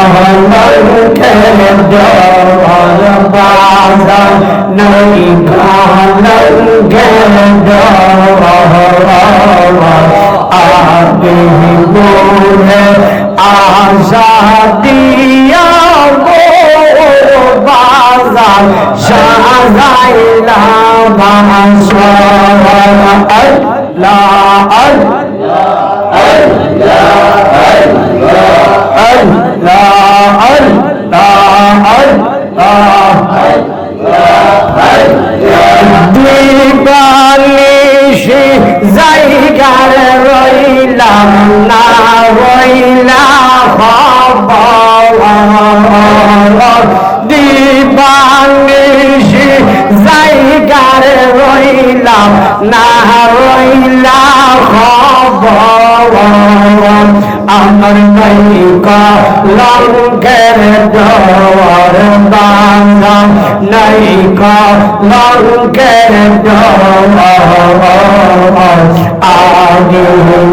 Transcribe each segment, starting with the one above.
লঙ্কের ডর বাজার নাই লঙ্কের ডর আগে মোরে আশা দিয়া গো বাজার সাজাইলা বাসর আল্লাহ দিবানিশি জায়গার রইলাম না রইলা খবর দিবানিশি জায়গার রইলাম না রইলা খবর আমার নাইকা লঙ্কের ডর বাংলা নাইকা লঙ্কের ডর আগে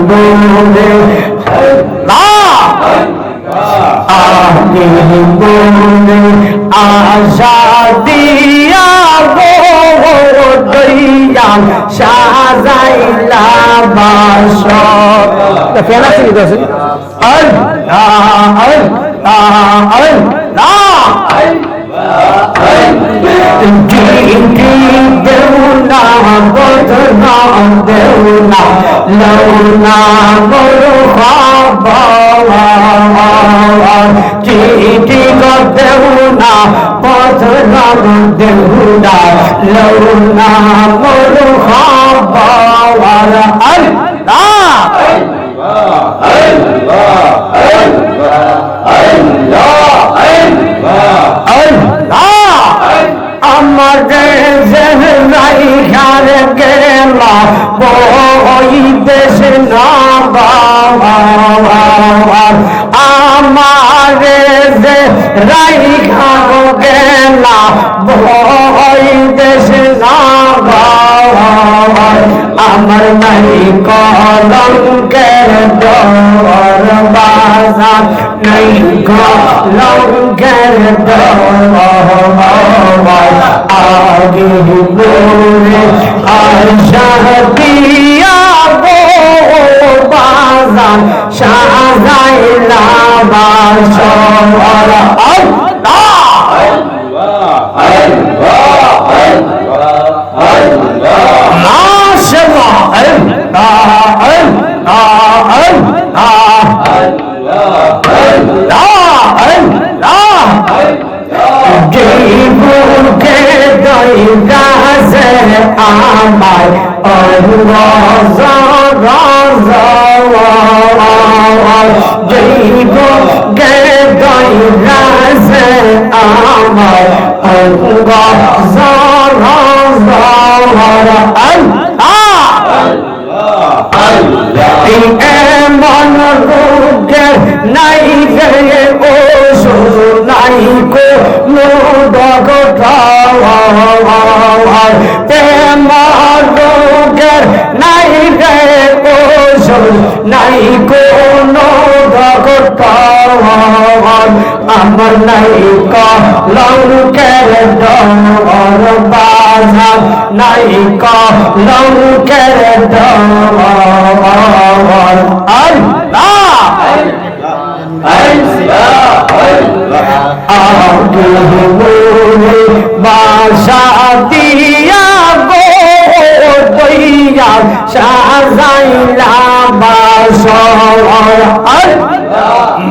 বলে আগে বলে আশা দিয়া দইয়া সাজাইলা বাসর ফেলা ছিল তো আল্লাহ আল্লাহ আল্লাহ দেউনা বদনা দেউনা লৌনা বড় খবর চিঠি গো দেউনা বদনা দেউনা লৌনা বড় খবর আল্লাহ আমার জেহরাই ঘর গেলা বই দেশ না আমার জেহরাই ঘর গেলা বই দেশ না আমার নাই কলঙ্কের ডর বাজার নাই কলঙ্কের ডর আগে বলে আশা দিয়া গো বাজার সাজাইলা বাসর আমার জৈব গে রাজে আমার এমন রোগের নাই রে ওষুধ নাই কো এমন রোগের নাই রে ওষুধ নাই কোনো ডক্টর আমার নাই কলঙ্কের ডর বাজার নাই কলঙ্কের ডর আল্লাহ আগে বলে বাসা দিয়া গো দইয়া সাজাইলা বাসর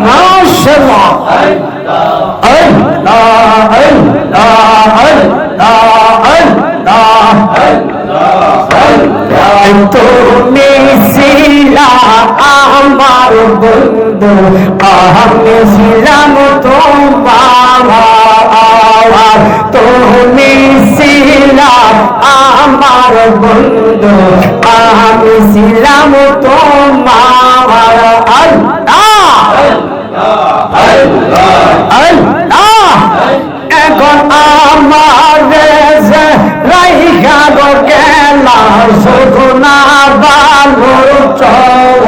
মাশাআল্লাহ আল্লাহ আল্লাহ আল্লাহ তুমি ছিলা আমার বন্ধু আমি ছিলাম তোমার তুমি ছিলা আমার বন্ধু আমি ছিলাম তোমার আল্লাহ আল্লাহ এখন আমার রাইখা গেলা সুখনা বালুর চর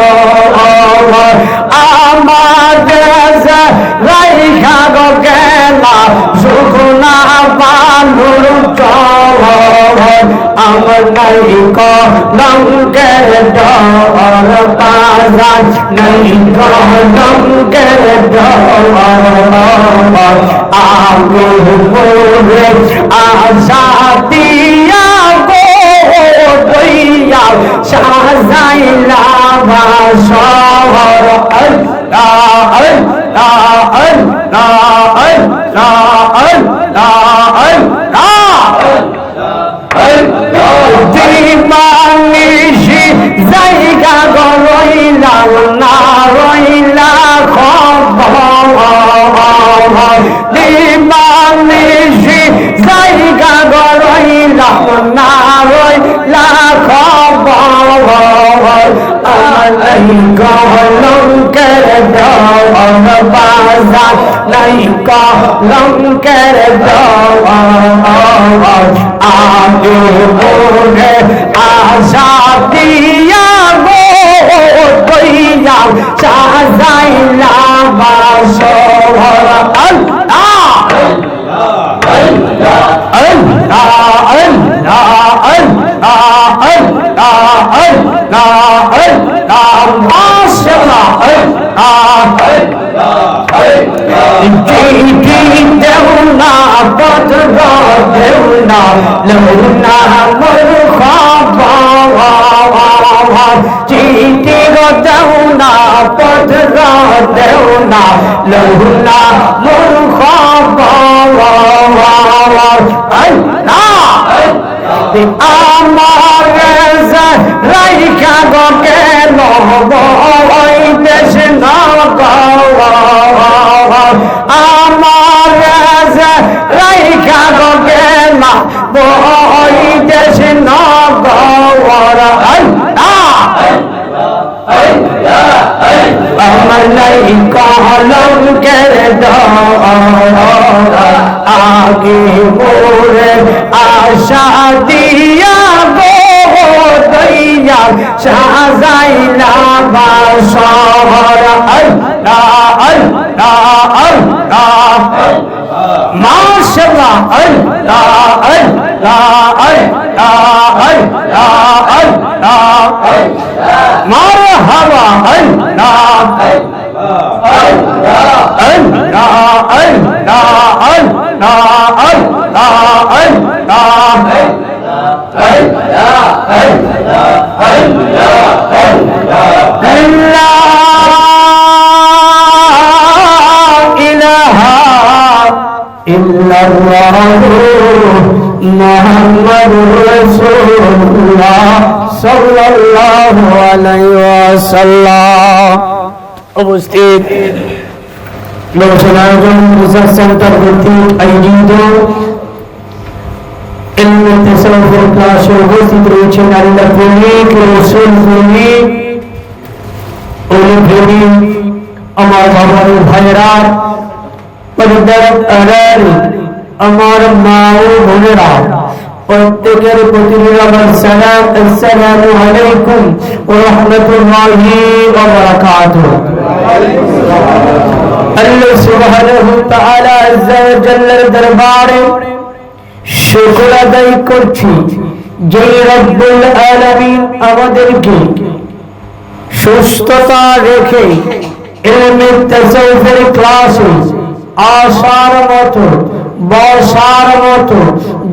আমার রাই সোনা বালুর চর আমার নাই কলঙ্কের ডর বাজার নাই কলঙ্কের ডর আমি মোরে আশা দিয়া গো দইয়া সাজাইলা বাসর আল্লাহ আল্লাহ আল্লাহ আল্লাহ আল্লাহ আল্লাহ দিমানিশি জায়গা গরইলা না রইলা খবর দিমানিশি জায়গা গরইলা না রইলা খবর আলাই কলঙ্কের ডর বাজার নাই কলঙ্কের ডর আগে মোরে আশা দিয়া গো দইয়া সাজাইলা বাসর আল্লাহ আল্লাহ আল্লাহ আল্লাহ আল্লাহ আল্লাহ মাশাআল্লাহ দেউনা পথ দেউনা লৌনা মোর খবর চিঠি দেউনা পথ দেউনা লৌনা মোর খবর আমার রাইখা গো কেন বই দেশ আমার রাইখা গো কেন বই দেশ নগর আমার নাই কলঙ্কের ডর আগে মোরে আশা দিয়া গো দইয়া সাজাইলা বাসর আল্লাহ আল্লাহ আল্লাহ মাশাআল্লাহ আল্লাহ আল্লাহ আল্লাহ আল্লাহ আল্লাহ মারহাবা আল্লাহ আল্লাহ আল্লাহ আল্লাহ আল্লাহ মুহাম্মাদুর রাসূলুল্লাহ সাল্লাল্লাহু আলাইহি ওয়াসাল্লাম। উপস্থিত লোকসভার সেন্টার কর্তৃক আয়োজিত ইলমে তাসাউফের ক্লাসে উপস্থিত রয়েছেন আল্লাহ প্রেমিক, রাসূল প্রেমিক, ওলি প্রেমিক, আমার বাবার ভাইয়েরা, পর্দার আড়াল আমার মা ও বোনেরা, প্রত্যেকের প্রতি আমার সালাম। আসসালামু আলাইকুম ওয়া রাহমাতুল্লাহি ওয়া বারাকাতুহু। আল্লাহ সুবহানাহু ওয়া তাআলা আযজা ওয়া জাল্লার দরবারে শুকর আদায় করছি যে রব্বুল আলামিন আমাদেরকে সুস্থতা রেখে ইলমে তাসাউফের ক্লাসে আসার মতো বসার মতো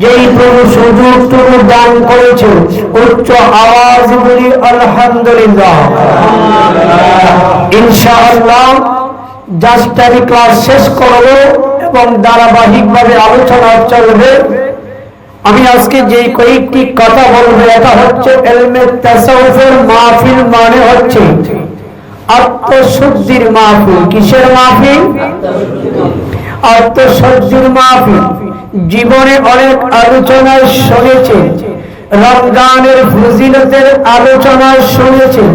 যেই প্রভু সুযোগটুকু দান করেছে, উচ্চ আওয়াজ বলি আলহামদুলিল্লাহ। ইনশাআল্লাহ জাস্ট আমি ক্লাস শেষ করবো এবং ধারাবাহিকভাবে আলোচনা চলবে। আমি আজকে যে কয়েকটি কথা বলবো, এটা হচ্ছে ইলমে তাসাউফের মাহফিল মানে হচ্ছে আত্মশুদ্ধির মাহফিল। কিসের মাহফিল? আত্মশুদ্ধির মাহফিল। জীবনে অনেক আলোচনা শুনেছেন, রমজানের ফজিলতের আলোচনা শুনেছেন,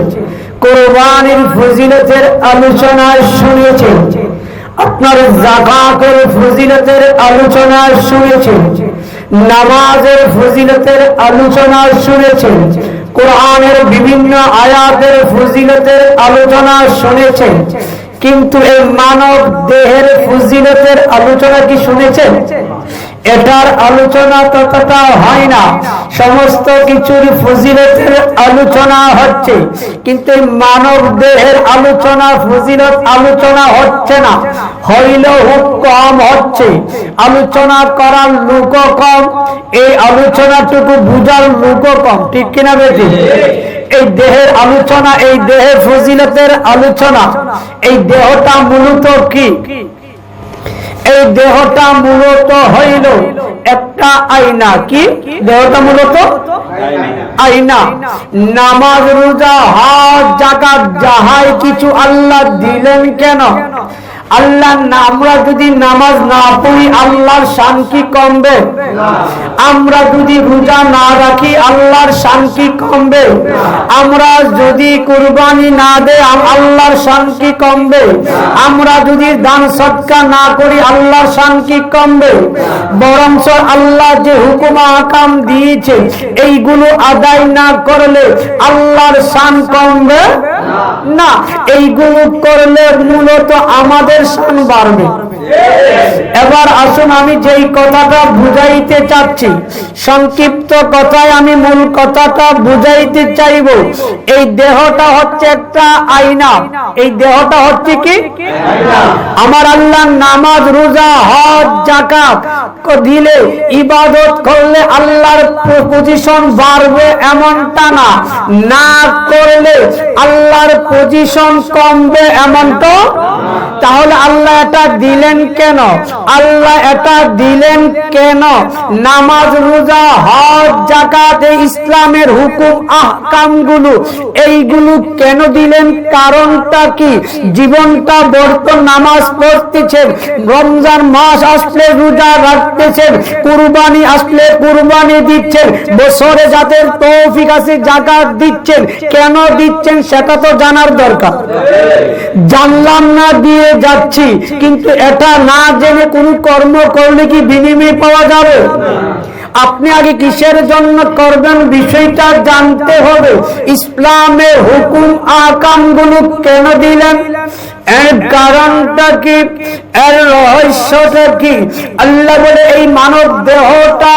কোরবানির ফজিলতের আলোচনা শুনেছেন, আপনার যাকাতের ফজিলতের আলোচনা শুনেছেন, নামাজের ফজিলতের আলোচনা শুনেছেন, কোরআনের বিভিন্ন আয়াতের ফজিলতের আলোচনা শুনেছেন, কিন্তু এই মানব দেহের ফজিলতের আলোচনা কি শুনেছেন? এটার আলোচনা ততটা হয় না, সমস্ত কিছুর ফজিলতের আলোচনা হচ্ছে, কিন্তু মানব দেহের আলোচনা ফজিলত আলোচনা হচ্ছে না, হইলেও কম হচ্ছে, আলোচনা করার লোকও কম, এই আলোচনাটুকু বুঝার লোকও কম, ঠিক কিনা বেশি? এই দেহের আলোচনা, এই দেহের ফজিলতের আলোচনা, এই দেহটা মূলত কি? এই দেহটা মূলত হইল একটা আয়না। কি দেহটা? মূলত আয়না। নামাজ, রোজা, হজ, যাকাত যাহাই কিছু আল্লাহ দিলেন কেন? আল্লাহ আমরা যদি নামাজ না পড়ি আল্লাহর শান কি কমবে? আমরা যদি রোজা না রাখি আল্লাহর শান কি কমবে? আমরা যদি কুরবানি না দেই আল্লাহর শান কি কমবে? আমরা যদি দান সদকা না করি আল্লাহর শান কি কমবে? বরঞ্চ আল্লাহ যে হুকুম আহকাম দিয়েছে এইগুলো আদায় না করলে আল্লাহর শান কমবে না, এইগুলো করলে মূলত আমাদের শান বাড়বে। এবার আসুন আমি যেই কথাটা বুঝাইতে চাচ্ছি, সংক্ষিপ্ত কথায় আমি মূল কথাটা বুঝাইতে চাইব। এই দেহটা হচ্ছে একটা আয়না। এই দেহটা হচ্ছে কি? আমার আল্লাহ নামাজ, রোজা, হজ, যাকাত দিলে, ইবাদত করলে আল্লাহর পজিশন বাড়বে এমনটা না, না করলে আল্লাহর পজিশন কমবে এমনটা। তাহলে আল্লাহ এটা দিলেন কেন? আল্লাহ এটা দিলেন কেন? নামাজ, রোজা, হজ, যাকাত, এই ইসলামের হুকুম আহকামগুলো এইগুলো কেন দিলেন? কারণটা কি? জীবনটা বর্তমান নামাজ পড়তেছেন, রমজান মাস আসলে রোজা রাখতেছেন, কুরবানি আসলে কুরবানি দিচ্ছেন, বছরে যাদের তৌফিক আছে যাকাত দিচ্ছেন। কেন দিচ্ছেন সেটা তো জানার দরকার। জানলাম না দিয়ে যাচ্ছি, কিন্তু এটা না জেনে কোন কর্ম করলে কি বিনিময় পাওয়া যাবে? আপনি আগে কিসের জন্য করবেন বিষয়টা জানতে হবে। ইসলামের হুকুম আহকামগুলো কেন দিলেন? এর কারণটা কি? এর রহস্যটা কি? আল্লাহ বলে এই মানব দেহটা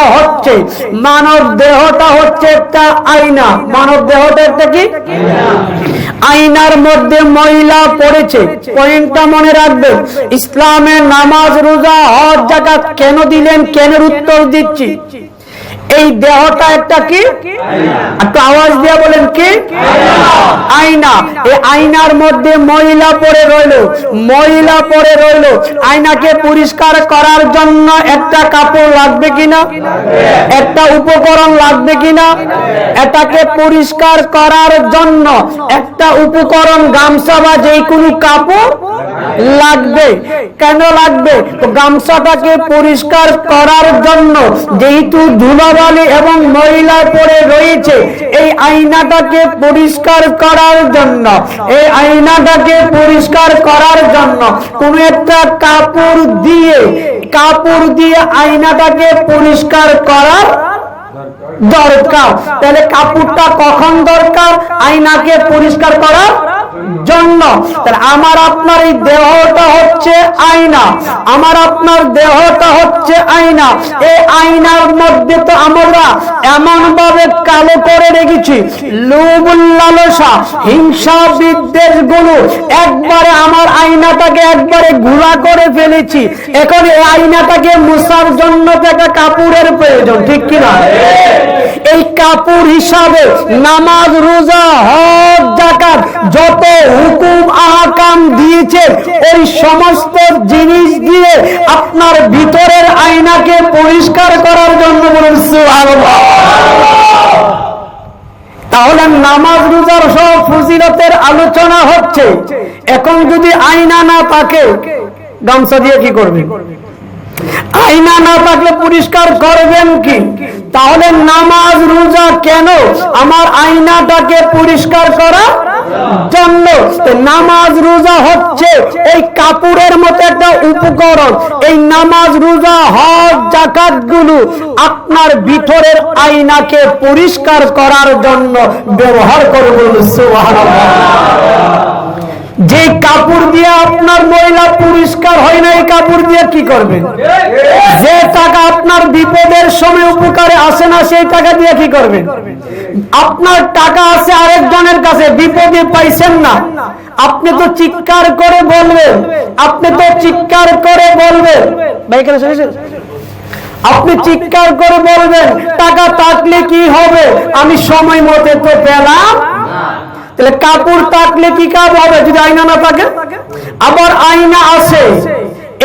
হচ্ছে একটা আয়না। মানব দেহটা একটা কি? আয়নার মধ্যে ময়লা পড়েছে। পয়েন্টটা মনে রাখবেন। ইসলামের নামাজ, রোজা, হজ, যাকাত কেন দিলেন? কেনের উত্তর দিচ্ছি। এই দেহটা একটা কি? একটু আওয়াজ দিয়ে বলেন কি? আয়না। এই আয়নার মধ্যে ময়লা পড়ে রইল। আয়নাকে পরিষ্কার করার জন্য একটা কাপড় লাগবে কিনা? একটা উপকরণ লাগবে কিনা? এটাকে পরিষ্কার করার জন্য একটা উপকরণ, গামছা বা যে কোনো কাপড় লাগবে। কেন লাগবে? গামছাটাকে পরিষ্কার করার জন্য যেহেতু ধুলাবালি এবং ময়লা পড়ে রয়েছে, এই আয়নাটাকে পরিষ্কার করার জন্য কোন একটা কাপড় দিয়ে আয়নাটাকে পরিষ্কার করার দরকার। তাহলে কাপড়টা কখন দরকার? আয়নাকে পরিষ্কার করার জন্য। তাহলে আমার আপনার এই দেহটা হচ্ছে আয়না। এই আয়নার মধ্যে তো আমরা এমন ভাবে কালো করে রেখেছি, লোভ, লালসা, হিংসা, বিদ্বেষ গুলো একবারে আমার আয়নাটাকে একবারে ঘোলা করে ফেলেছি। এখন এই আয়নাটাকে মুছার জন্য একটা কাপড়ের প্রয়োজন, ঠিক কিনা? এই কাপড় হিসাবে নামাজ, রোজা, হজ, যাকাত যত হুকুম আহকাম দিয়েছে ওই সমস্ত জিনিস দিয়ে আপনার ভিতরের আয়নাকে পরিষ্কার করার জন্য বলেন সুবহানাল্লাহ। তাহলে নামাজ, রোজার সব ফজিলতের আলোচনা হচ্ছে। এখন যদি আয়না না থাকে গামছা দিয়ে কি করবেন? আয়না না থাকলে পরিষ্কার করবেন কি? তাহলে নামাজ, রোজা কেন? আমার আয়নাটাকে পরিষ্কার করার জন্য। নামাজ, রোজা হচ্ছে এই কাপড়ের মতো একটা উপকরণ। এই নামাজ, রোজা, হজ, যাকাত গুলো আপনার ভিতরের আয়নাকে পরিষ্কার করার জন্য ব্যবহার করবেন। সুবহানাল্লাহ। যে কাপড় দিয়ে আপনার মহিলা পরিষ্কার হয় না, এই কাপড় দিয়ে কি করবেন? যে টাকা আপনার বিপদের সময় উপকারে আসে না, সেই টাকা দিয়ে কি করবেন? আপনার টাকা আছে আরেকজনের কাছে, বিপদে পাইছেন না, আপনি তো চিৎকার করে বলবেন, আপনি তো চিৎকার করে বলবেন, ভাই কেন শুনেছেন? আপনি চিৎকার করে বলবেন টাকা থাকলে কি হবে, আমি সময় মতো তো পেলাম। তাহলে কাপড় থাকলে কি কাজ হবে যদি আয়না না থাকে? আবার আয়না আছে,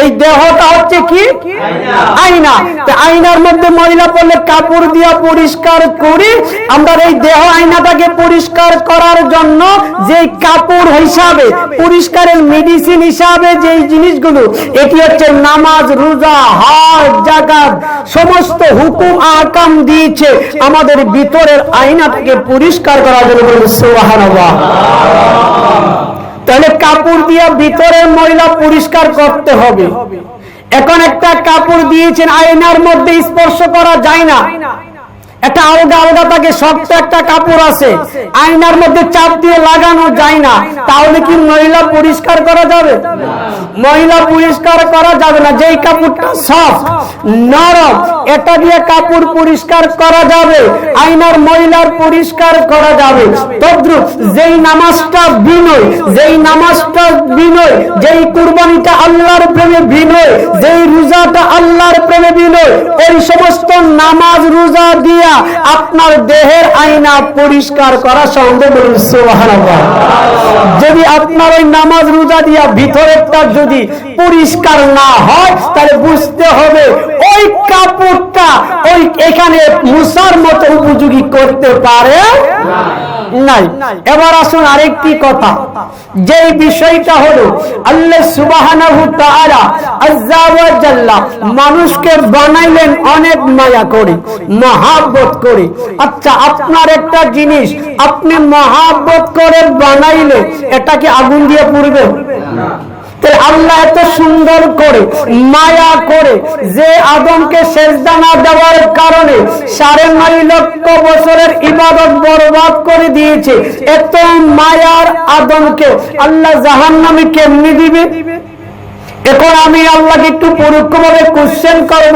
এই দেহটা হচ্ছে কি আয়না। তো আয়নার মধ্যে ময়লা পড়লে কাপড় দিয়ে পরিষ্কার করি আমরা। এই দেহ আয়নাটাকে পরিষ্কার করার জন্য যে কাপড় হিসাবে, পরিষ্কারের মেডিসিন হিসাবে যে জিনিসগুলো, এটি হচ্ছে নামাজ, রোজা, হজ, যাকাত, সমস্ত হুকুম আহকাম দিয়েছে আমাদের ভিতরের আয়নাটাকে পরিষ্কার করার জন্য। সুবহানাল্লাহ। তাহলে কাপড় দিয়ে ভিতরের ময়লা পরিষ্কার করতে হবে। এখন একটা কাপড় দিয়েছেন, আয়নার মধ্যে স্পর্শ করা যায় না, একটা আলগা আলগা থাকে, শক্ত একটা কাপড় আছে, আয়নার মধ্যে চাপ দিয়ে লাগানো যায় না, তাহলে কি ময়লা পরিষ্কার করা যাবে? ময়লা পরিষ্কার করা যাবে না। যেই কাপড়টা সফট নরম, এটা দিয়ে কাপড় পরিষ্কার করা যাবে, আয়নার ময়লার পরিষ্কার করা যাবে। তদ্রুপ যেই নামাজটা বিনয়, যেই নামাজটা বিনয়, যেই কুরবানিটা আল্লাহর প্রেমে বিনয়, যেই রোজাটা আল্লাহর প্রেমে বিনয়, এই সমস্ত নামাজ রোজা দিয়া আপনার দেহের আয়না পরিষ্কার করা সম্ভব। সুবহানাল্লাহ। যদি আপনার ওই নামাজ রোজা দিয়া ভিতরেরটা যদি পরিষ্কার না হয়, তাহলে বুঝতে হবে ওই কাপড়টা ওই এখানে মুসার মতো উপযোগী করতে পারে নাই। এবার আসুন আরেকটি কথা, যে বিষয়টা হলো আল্লাহ সুবহানাহু তাআলা আযজা ওয়া জাল্লা মানুষকে বানাইলেন অনেক মায়া করে, মহব্বত করে। আচ্ছা, আপনার একটা জিনিস আপনি মহব্বত করে বানাইলে, এটা কি আগুন দিয়ে পুড়বে? আল্লাহ এত সুন্দর করে মায়া করে যে আদমকে সেজদা না দেওয়ার কারণে 9.5 লক্ষ বছরের ইবাদত বরবাদ করে দিয়েছে, এত মায়ার আদমকে আল্লাহ জাহান্নামে কেমনে দিবে? এখন আমি আল্লাহকে একটু পরোক্ষভাবে কোশ্চেন করব,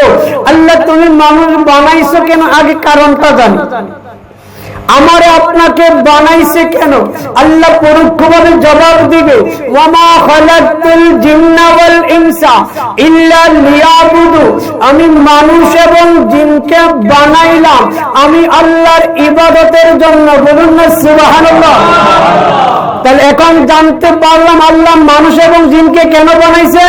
আল্লাহ তুমি মানুষ বানাইছো কেন? আগে কারণটা জানি। আমারে আপনাকে বানাইছে কেন? আল্লাহ পরোক্ষভাবে জবাব দিবে, ওয়ামা খালাকতুল জিন্না ওয়াল ইনসা ইল্লা লিয়াবুদু। আমি মানুষ এবং জিনকে বানাইলাম আমি আল্লাহর ইবাদতের জন্য। বলুন না সুবহানাল্লাহ। তাহলে এখন জানতে পারলাম আল্লাহ মানুষ এবং জিনকে কেন বানাইছে।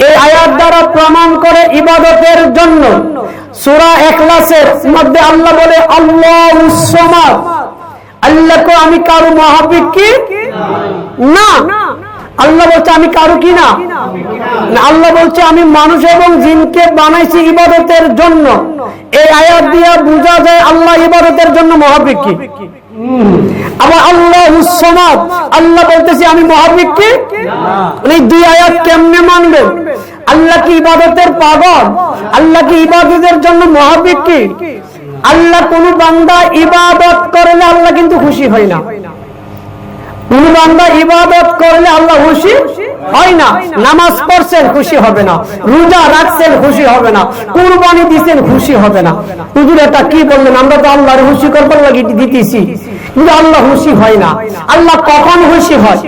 এই আয়াত দ্বারা প্রমাণ করে ইবাদতের জন্য। সূরা ইখলাসের মধ্যে আল্লাহ বলে আল্লাহুস সামাদ, আল্লাহকে আমি কারো মুহাব্বিকি না। আল্লাহ বলছে আমি কারো কি না। আল্লাহ বলছে আমি মানুষ এবং জিনকে বানাইছি ইবাদতের জন্য। এই আয়াত দিয়ে বোঝা যায় আল্লাহ ইবাদতের জন্য মুহাব্বিকি। আবার আল্লাহুস সামাদ, আল্লাহ বলতেছে আমি মুহাব্বিকি না। এই দুই আয়াত কেমনে মানবে? আল্লাহ কি ইবাদতের পাগল? আল্লাহ কি ইবাদতের জন্য মুহাব্বিকি? আল্লাহ কোন বান্দা ইবাদত করলে আল্লাহ কিন্তু খুশি হয় না। কোন বান্দা ইবাদত করলে আল্লাহ খুশি হয় না। নামাজ পড়ছেন খুশি হবে না, রোজা রাখছেন খুশি হবে না, কুরবানি দিচ্ছেন খুশি হবে না। হুজুর এটা কি বললেন? আমরা তো আল্লাহর খুশি করবার লাগি দিতেছি, কিন্তু আল্লাহ খুশি হয় না। আল্লাহ কখন খুশি হয়?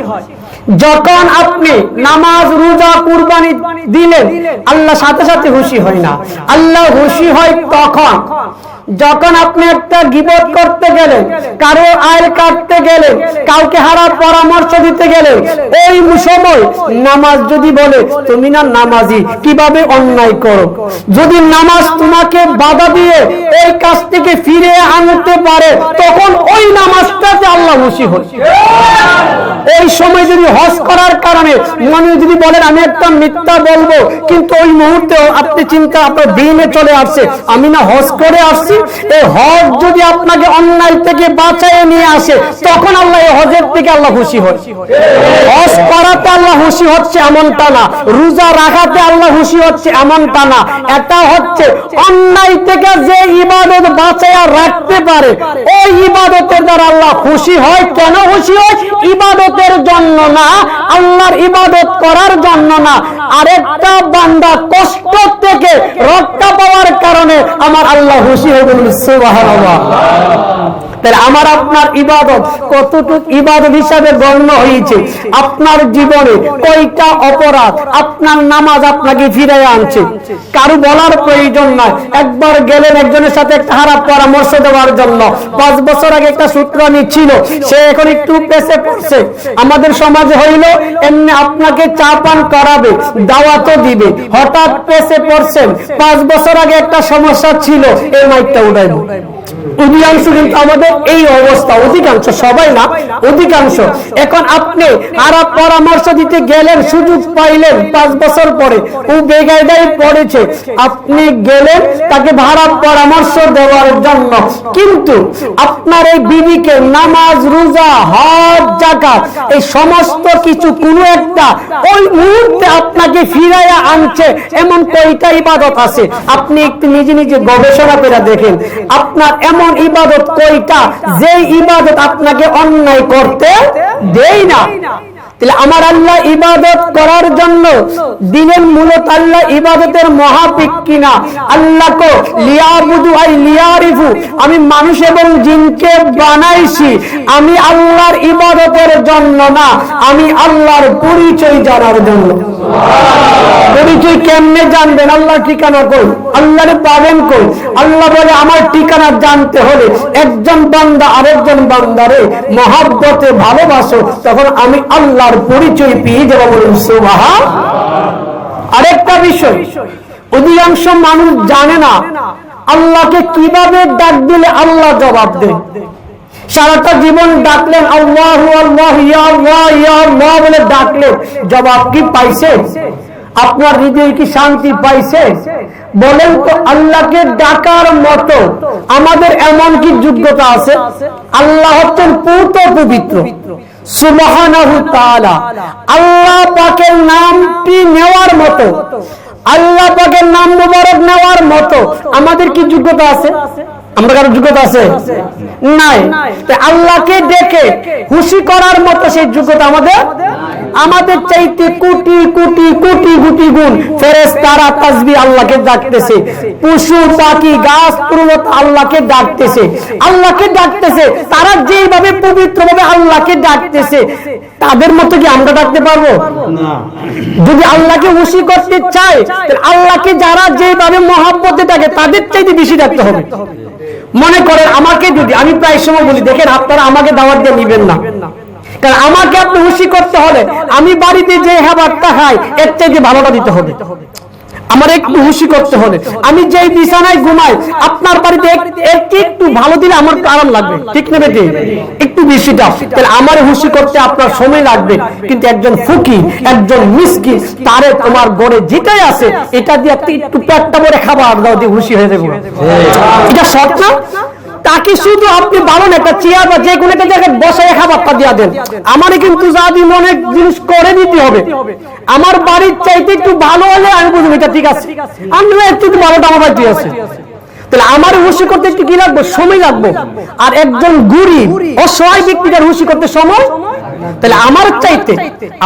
যখন আপনি নামাজ রোজা কুরবানি দিলেন, আল্লাহ সাথে সাথে খুশি হয় না। আল্লাহ খুশি হয় তখন যখন আপনি একটা গীবত করতে গেলেন, কারো আয় কাটতে গেলেন, কাউকে হারার পরামর্শ দিতে গেলেন, ওই সময় নামাজ যদি বলে তুমি না নামাজি, কিভাবে অন্যায় করো, যদি নামাজ তোমাকে বাধা দিয়ে এই কাজ থেকে ফিরে আনতে পারে, তখন ওই নামাজটাতে আল্লাহ খুশি হয়। এই সময় যদি হজ করার কারণে মনে যদি বলেন আমি একটা মিথ্যা বলবো, কিন্তু ওই মুহূর্তে আপনি চিন্তা আপনার দিনে চলে আসছে আমি না হজ করে আসছি। এই হজ যদি আপনাকে অন্যায় থেকে বাঁচায় নিয়ে আসে তখন আল্লাহ এই হজের থেকে আল্লাহ খুশি হয়। হজ করাতে আল্লাহ খুশি হচ্ছে এমনটা না, রোজা রাখাতে আল্লাহ খুশি হচ্ছে এমনটা না। এটা হচ্ছে অন্যায় থেকে যে ইবাদত বাঁচায়া রাখতে পারে ওই ইবাদতের দ্বারা আল্লাহ খুশি হয়। কেন খুশি হয়? ইবাদতের জন্য না, আল্লাহর ইবাদত করার জন্য না, আরেকটা বান্দা কষ্ট থেকে রক্ষা পাওয়ার কারণে আমার আল্লাহ খুশি হয়ে গেল। সুবহানাল্লাহ। তাহলে আমার আপনার ইবাদত কতটুকু ইবাদত হিসাবে গণ্য হয়েছে? আপনার জীবনে কয়টা অপরাধ আপনার নামাজ আপনাকে ফিরে আনছে? কারো বলার প্রয়োজন নাই। একবার গেলেন একজনের সাথে একটা খারাপ পরামর্শ দেওয়ার জন্য, 5 বছর আগে একটা সূত্রানি ছিল, সে এখন একটু পেছে পড়ছে। আমাদের সমাজে হইল এমনি আপনাকে চা পান করাবে, দাওয়াতও দিবে, হঠাৎ পেছে পড়ছেন, 5 বছর আগে একটা সমস্যা ছিল, এই মাইকটা উঠাইব। অধিকাংশ কিন্তু আমাদের এই অবস্থা, অধিকাংশ, সবাই না, অধিকাংশ। এখন আপনি খারাপ পরামর্শ দিতে গেলেন, সুযোগ পাইলেন 5 বছর পরে, ও বেগায়দায় পড়েছে, আপনি গেলেন তাকে খারাপ পরামর্শ দেওয়ার জন্য, কিন্তু আপনার এই বিবিকে নামাজ, রোজা, হজ, যাকাত এই সমস্ত কিছু কোনো একটা ওই মুহূর্তে আপনাকে ফিরাইয়া আনছে। এমন কয়টা ইবাদত আছে? আপনি একটু নিজে নিজে গবেষণা করে দেখেন, আপনার এমন ইবাদত কয়টা যে ইবাদত আপনাকে অন্যায় করতে দেয় না। তাহলে আমার আল্লাহ ইবাদত করার জন্য দিনের মূলত আল্লাহ ইবাদতের মহাপিক কিনা? আল্লাহকে লিয়াবুদু আই লিয়ারিফু, আমি মানুষ এবং জিনকে বানাইছি আমি আল্লাহর ইবাদতের জন্য না, আমি আল্লাহর পরিচয় জানার জন্য। পরিচয় কেমনে জানবেন? আল্লাহর ঠিকানা কই? আল্লাহরে পাবেন কই? আল্লাহ বলে আমার ঠিকানা জানতে হলে একজন বান্দা আরেকজন বান্দারে মহব্বতে ভালোবাসো, তখন আমি আল্লাহর পরিচয় পেয়ে যাবো। বলুন সুবহানাল্লাহ। আরেকটা বিষয় অধিকাংশ মানুষ জানে না, আল্লাহকে কিভাবে ডাক দিলে আল্লাহ জবাব দেয়। সারাটা জীবন ডাকলেন আল্লাহু আল্লাহ, ইয়া আল্লাহ ইয়া আল্লাহ বলে ডাকলেন, জবাব কি পাইছে? আপনার হৃদয়ে কি শান্তি পাইছে? বলেন তো, আল্লাহকে ডাকার মতো আমাদের এমন কি যোগ্যতা আছে? আল্লাহ হচ্ছেন পূত পবিত্র, সুবহানাহু তাআলা। আল্লাহ পাকের নামটি নেওয়ার মতো, আল্লাহ পাকের নাম মুবারক নেওয়ার মতো আমাদের কি যোগ্যতা আছে? আমরা কারো যোগ্যতা আছে? নাই। আল্লাহকে ডেকে খুশি করার মতো সেই যোগ্যতা আমাদের চাইতে কোটি কোটি কোটি কোটি গুণ ফেরেশতারা তাসবিহ আল্লাহকে ডাকতেছে, পশু পাখি গাছ পর্বত আল্লাহকে ডাকতেছে, আল্লাহকে ডাকতেছে। তারা যেভাবে পবিত্রভাবে আল্লাহকে ডাকতেছে, তাদের মতো কি আমরা ডাকতে পারবো? না। যদি আল্লাহকে খুশি করতে চাই, তাহলে আল্লাহকে যারা যেভাবে মহব্বতে ডাকে তাদের চাইতে বেশি ডাকতে হবে। মনে করেন আমাকে যদি, আমি প্রায় সময় বলি, দেখেন আপনারা আমাকে দাওয়াত দিয়ে নিবেন না, কারণ আমাকে আপনি খুশি করতে হলে আমি বাড়িতে যে খাবারটা খাই এর চাইতে ভালোটা দিতে হবে। আমার একটু খুশি করতে হলে আমি যেই বিছানায় ঘুমাই আপনার বাড়িতে একটু ভালো দিলে আমার আরাম লাগবে, ঠিক না বেটি? একটু বেশিটা, তাহলে আমার খুশি করতে আপনার সময় লাগবে। কিন্তু একজন ফকির, একজন মিসকিন, তারে তোমার ঘরে যেটাই আছে এটা দিয়ে একটু পেটটা ভরে খাবার দাও, দিয়ে খুশি হয়ে যাবে। এটা শর্ত না? তাকে শুধু আপনি বলেন একটা চেয়ার বা যে কোনো একটা জায়গায় বসায় খাবারটা দিয়ে দেন, আমারই কিন্তু যদি মনে জিনিস করে দিতে হবে। আমার বাড়ির চাইতে একটু ভালো হলে আমি বুঝবো এটা ঠিক আছে, আমি একটু ভালোটা আমার বাড়িতে আছে। তাহলে আমার খুশি করতে একটু কি লাগবে? সময় লাগবে। আর একজন গরিব অসহায় ব্যক্তিটার খুশি করতে সময়, তাহলে আমার চাইতে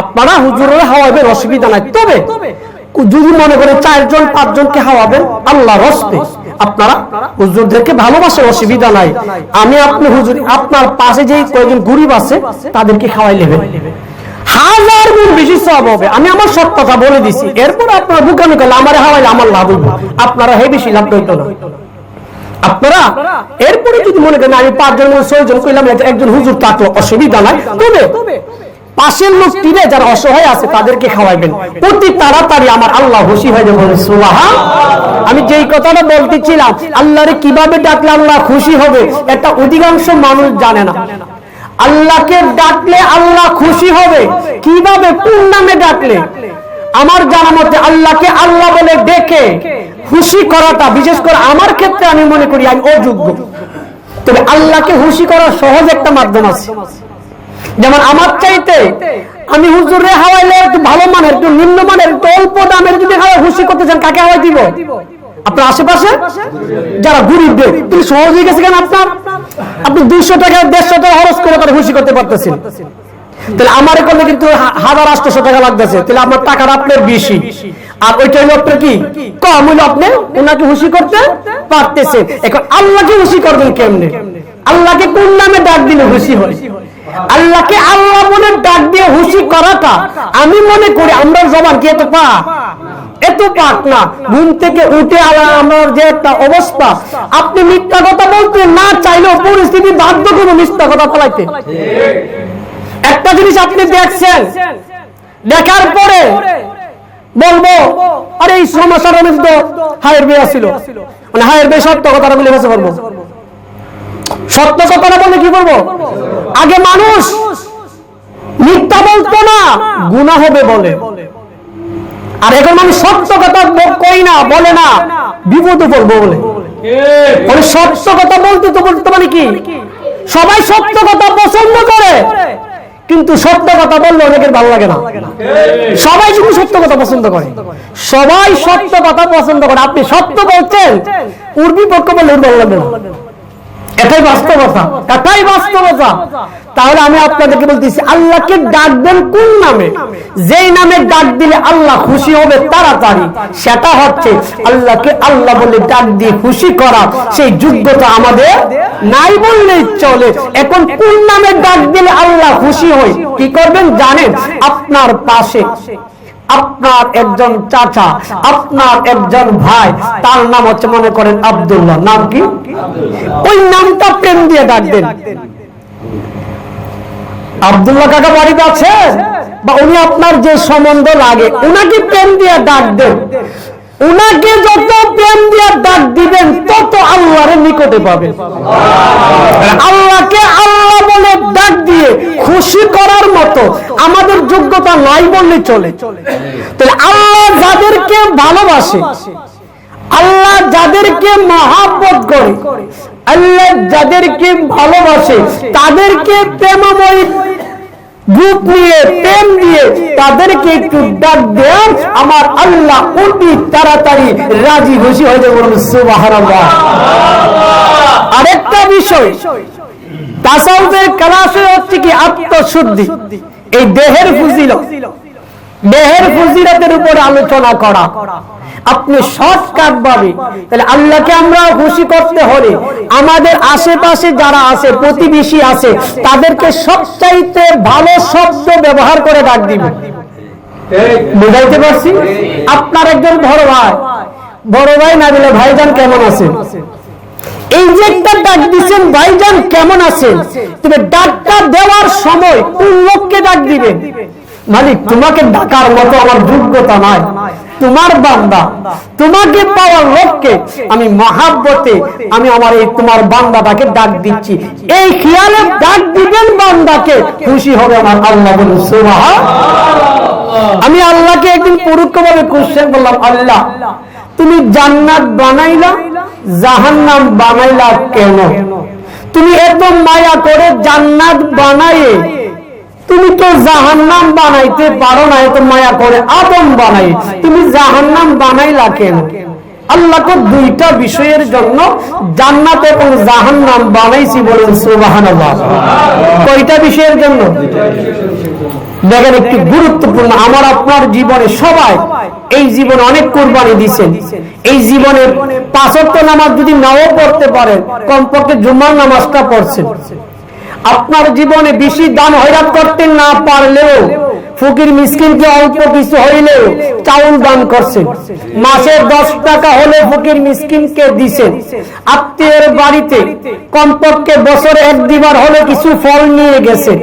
আপনারা হুজুরের খাওয়াবেন, অসুবিধা নাই। তবে যদি মনে করে 4 জন 5 জনকে খাওয়াবেন আল্লাহর হস্তে, আপনারা হুজুরদেরকে ভালোবাসেন, অসুবিধা নাই। আমি আপনি হুজুর আপনার পাশে যে কয়েকজন গরিব আছে তাদেরকে খাওয়াই নেবেন, 1000 গুণ বেশি সওয়াব হবে। আমি আমার সব কথা বলে দিছি। এরপর আপনারা বুকামি করলে আমারে হাওয়াইলে আমার লাভ হইব, আপনারা হে বেশি লাভ হইতো না। আপনারা এরপরে যদি মনে করেন আমি 5 জন 6 জন কইলাম, একজন হুজুর থাকলো, অসুবিধা নাই। তবে পাশের লোক টিনে যারা অসহায় আছে তাদেরকে খাওয়াইবেন, অতি তাড়াতাড়ি আমার আল্লাহ খুশি হয়ে যাবে। সুবহানাল্লাহ। আমি যেই কথাটা বলতেছিলাম, আল্লাহরে কিভাবে ডাকলে আল্লাহ খুশি হবে, এটা অধিকাংশ মানুষ জানে না। আল্লাহকে ডাকলে আল্লাহ খুশি হবে। কিভাবে, কোন নামে ডাকলে? আমার জানা মতে আল্লাহকে আল্লাহ বলে ডেকে খুশি করাটা, বিশেষ করে আমার ক্ষেত্রে আমি মনে করি আমি অযোগ্য। তবে আল্লাহকে খুশি করার সহজ একটা মাধ্যম আছে। যেমন আমার চাইতে আমি হুজুরে হাওয়াইলে একটু ভালো মানের, একটু নিম্ন মানের, একটু অল্প দামের যদি হাওয়াই খুশি করতে চান, কাকে হাওয়াই দিব? আপনার আশেপাশে যারা গরিব, তুমি সহজ হয়ে গেছে কেন আপনার? আপনি 200 টাকা 150 টাকা খরচ করে খুশি করতে পারতেছেন। তাহলে আমার করলে কিন্তু 1800 টাকা লাগতেছে, তাহলে আপনার টাকার আপনার বেশি, আর ওইটা হলো আপনার কি কম, হইলো আপনি ওনাকে খুশি করতে পারতেছেন। এখন আল্লাহকে খুশি করবেন কেমনে? আল্লাহকে কোন নামে ডাক দিলে খুশি হয়? আল্লাহকে আল্লাহ বলে ডাক দিয়ে খুশি করাটা আমি মনে করি আমরা জবান কি এত পাক না। ঘুম থেকে উঠে আমার যে একটা অবস্থা, আপনি মিথ্যা কথা বলতে না চাইলেও পরিস্থিতি বাধ্য করবো মিথ্যা কথা ফলাইতে। একটা জিনিস আপনি দেখছেন, দেখার পরে বলবো আরে এই সমস্যার মধ্যে হায়ের বিয়ে ছিল, মানে হায়ের বিয়ে সত্য কথাটা বলে গেছে বলবো। সত্য কথাটা বলে কি বলবো? আগে মানুষ মিথ্যা বলতো না, গুনাহ হবে বলে, আর এখন মানুষ সত্য কথা কই না, বলে না, বিপদে বলবো বলে। মানে সত্য কথা বলতে তো বলতে মানে কি, সবাই সত্য কথা পছন্দ করে, কিন্তু সত্য কথা বললে অনেকের ভালো লাগে না। সবাই শুধু সত্য কথা পছন্দ করে, সবাই সত্য কথা পছন্দ করে। আপনি সত্য বলছেন, উর্বি পক্ষ বললে ভালো লাগবে না। এটাই বাস্তবতা, এটাই বাস্তবতা। তাহলে আমি আপনাদেরকে বলতেছি, আল্লাহকে ডাকবেন কোন নামে? যেই নামে ডাক দিলে আল্লাহ খুশি হবে তাড়াতাড়ি, সেটা হচ্ছে আল্লাহকে আল্লাহ বলে ডাক দিয়ে খুশি করা। সেই যোগ্যতা আমাদের নাই বললেই চলে। এখন কোন নামে ডাক দিলে আল্লাহ খুশি হয়? কি করবেন জানেন? আপনার পাশে আপনার একজন চাচা, আপনার একজন ভাই, তার নাম হচ্ছে মনে করেন আব্দুল্লাহ, নাম কি? ওই নামটা প্রেম দিয়ে ডাকবেন। আব্দুল্লাহ কাকা বাড়িতে আছে, বা উনি আপনার যে সম্বন্ধ লাগে, উনাকে প্রেম দিয়ে ডাকবেন। উনাকে যত প্রেম দিয়ে ডাক দিবেন তত আল্লাহর নিকটে পাবেন। আল্লাহকে আল্লাহ বলে ডাক দিয়ে খুশি করার মতো আমাদের যোগ্যতা নাই বললে চলে। তাহলে আল্লাহ যাদেরকে ভালোবাসে, আল্লাহ যাদেরকে মহব্বত করে, আল্লাহ যাদেরকে ভালোবাসে, তাদেরকে প্রেমময় রূপ নিয়ে প্রেম দিয়ে তাদেরকে একটু ডাক দেন, আমার আল্লাহ অতি তাড়াতাড়ি রাজি খুশি হয়ে যাবে। বলুন সুবহানাল্লাহ। আরেকটা বিষয়, তাসাউফের ক্লাসে হচ্ছে কি আত্মশুদ্ধি, এই দেহের ফজিলত, দেহের ফজিলতের উপরে আলোচনা করা। আপনি শর্টকাট ভাবে, তাহলে আল্লাহকে আমরা খুশি করতে হলে আমাদের আশেপাশে যারা আছে, প্রতিবেশী আছে, তাদেরকে সবচাইতে ভালো শব্দ ব্যবহার করে ডাক দিব। বুঝাইতে পারছি? আপনার একজন বড় ভাই না দিলে ভাইজান কেমন আছেন, এই যে একটা ডাক দিচ্ছেন ভাইজান কেমন আছেন, তবে ডাকটা দেওয়ার সময় কোন লোককে ডাক দিবেন? মালিক তোমাকে ডাকার মতো আমার যোগ্যতা নাই, তোমার বান্দা, তোমাকে পাওয়ার লোককে আমি মহাব্বতে আমি আমার এই তোমার বান্দাটাকে ডাক দিচ্ছি, এই খেয়ালে ডাক দিবেন বান্দাকে, খুশি হবে আমার আল্লাহ। বলুন সুবহানাল্লাহ। আমি আল্লাহকে একদিন পরোক্ষভাবে কোশ্চেন করলাম, আল্লাহ তুমি জান্নাত বানাইলা, জাহান্নাম বানাইলা কেন? তুমি এত মায়া করে জান্নাত বানাইয়ে তুমি তো জাহান্নাম বানাইতে পারো না, এত মায়া করে আদম বানাই, তুমি জাহান্নাম বানাইলা কেন? আল্লাহ তো দুইটা বিষয়ের জন্য জান্নাত এবং জাহান্নাম বানাইছি। বলেন সুবহানাল্লাহ। কয়টা বিষয়ের জন্য? দেখেন একটি গুরুত্বপূর্ণ, আমার আপনার জীবনে সবাই এই জীবনে অনেক কুরবানি দিয়েছেন। এই জীবনে 5 ওয়াক্ত নামাজ যদি নাও পড়তে পারেন, কমপক্ষে জুমার নামাজটা পড়ছেন। আপনার জীবনে বেশি দান হয়রাত করতে না পারলেও ফকির মিসকিনকে অল্প কিছু হইলেও চাউল দান করছেন, মাসে 10 টাকা হলে ফকির মিসকিনকে দিছেন, আত্মীয়ের বাড়িতে কমপক্ষে বছরে 1-2 বার হলে কিছু ফল নিয়ে গেছেন।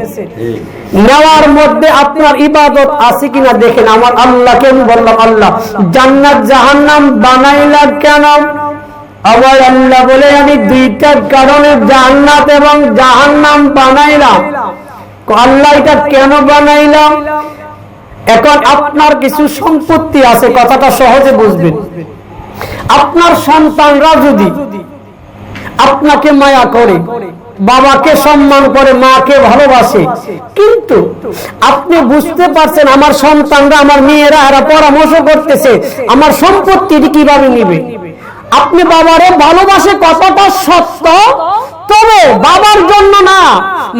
নেওয়ার মধ্যে আপনার ইবাদত আছে কিনা দেখেন। আমার আল্লাহকে আমি বললাম, আল্লাহ জান্নাত জাহান্নাম বানাইলা কেন? আবার আল্লাহ বলে আমি দুইটা কারণে জান্নাত এবং জাহান্নাম বানাইলাম। আল্লাহ এটা কেন বানাইলাম? এখন আপনার কিছু সম্পত্তি আছে, কথাটা সহজে বুঝবেন। আপনার সন্তানরা যদি আপনাকে মায়া করে, বাবাকে সম্মান করে, মাকে ভালোবাসে, কিন্তু আপনি বুঝতে পারছেন আমার সন্তানরা, আমার মেয়েরা এরা পরামর্শ করতেছে আমার সম্পত্তিটি কিভাবে নিবে। আপনি বাবারে ভালোবাসে, কথাটা সত্য, তবে বাবার জন্য না,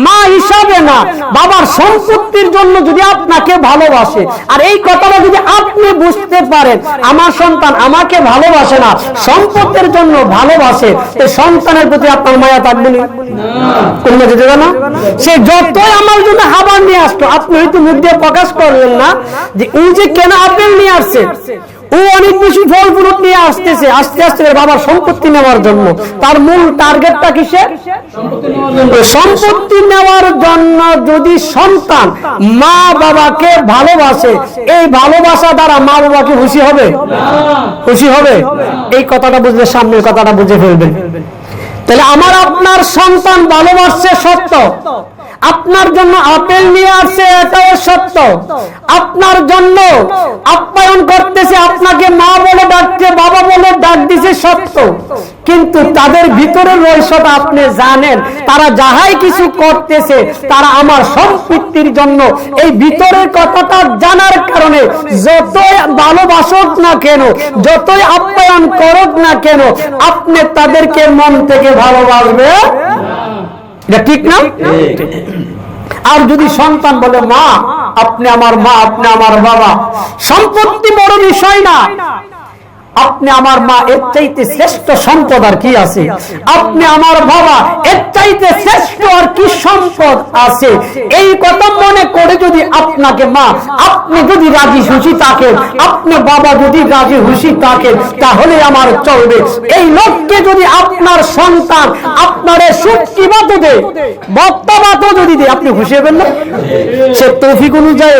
মা হিসাবে না, বাবার সম্পত্তির জন্য যদি আপনাকে ভালোবাসে, আর এই কথাটা যদি আপনি বুঝতে পারেন আমার সন্তান আমাকে ভালোবাসে না, সম্পত্তির জন্য ভালোবাসে, এই সন্তানের প্রতি আপনার মায়া থাকবে না? কোন যেতে না? সে যতই আমার জন্য খাবার নিয়ে আসতো, আপনি হয়তো মুখ দিয়ে প্রকাশ করলেন না যে ও যে কেন আপেল নিয়ে আসছে, ও অনেক বেশি ফল ফ্রুট নিয়ে আসতেছে, আস্তে আস্তে বাবার সম্পত্তি নেওয়ার জন্য। তার মূল টার্গেটটা কিসের? সম্পত্তি নেওয়ার জন্য। যদি সন্তান মা বাবাকে ভালোবাসে, এই ভালোবাসা দ্বারা মা বাবাকে খুশি হবে? খুশি হবে? এই কথাটা বুঝলে সামনের কথাটা বুঝে ফেলবেন। তাহলে আমার আপনার সন্তান ভালোবাসছে সত্য, আপনার জন্য আপেল নিয়ে আসছে এটাও সত্য, আপনার জন্য আপ্যায়ন করতেছে, আপনাকে মা বলে ডাকছে, বাবা বলে ডাক দিছে সত্য, কিন্তু তাদের ভিতরের রহস্যটা আপনি জানেন। তারা যাহাই কিছু করতেছে তারা আমার সম্পত্তির জন্য। এই ভিতরের কথাটা জানার কারণে যতই ভালোবাসুক না কেন, যতই আপ্যায়ন করুক না কেন, আপনি তাদেরকে মন থেকে ভালোবাসবে, এটা ঠিক না? আর যদি সন্তান বলে মা আপনি আমার মা, আপনি আমার বাবা, সম্পত্তি বড় বিষয় না, আপনি আমার মা, এর চাইতে শ্রেষ্ঠ সম্পদ আর কি আছে? আপনি আমার বাবা, এর চাইতে শ্রেষ্ঠ আর কি সম্পদ আছে? এই কথা মনে করে যদি আপনাকে মা, আপনি যদি রাজি খুশি থাকেন, আপনি বাবা যদি রাজি খুশি থাকেন, তাহলে আমার চলবে। এই লোককে যদি আপনার সন্তান আপনার সুটকি বাতো দেয়, বক্তা বাতো যদি দেয়, আপনি খুশি হবেন না? সে তৌফিক অনুযায়ী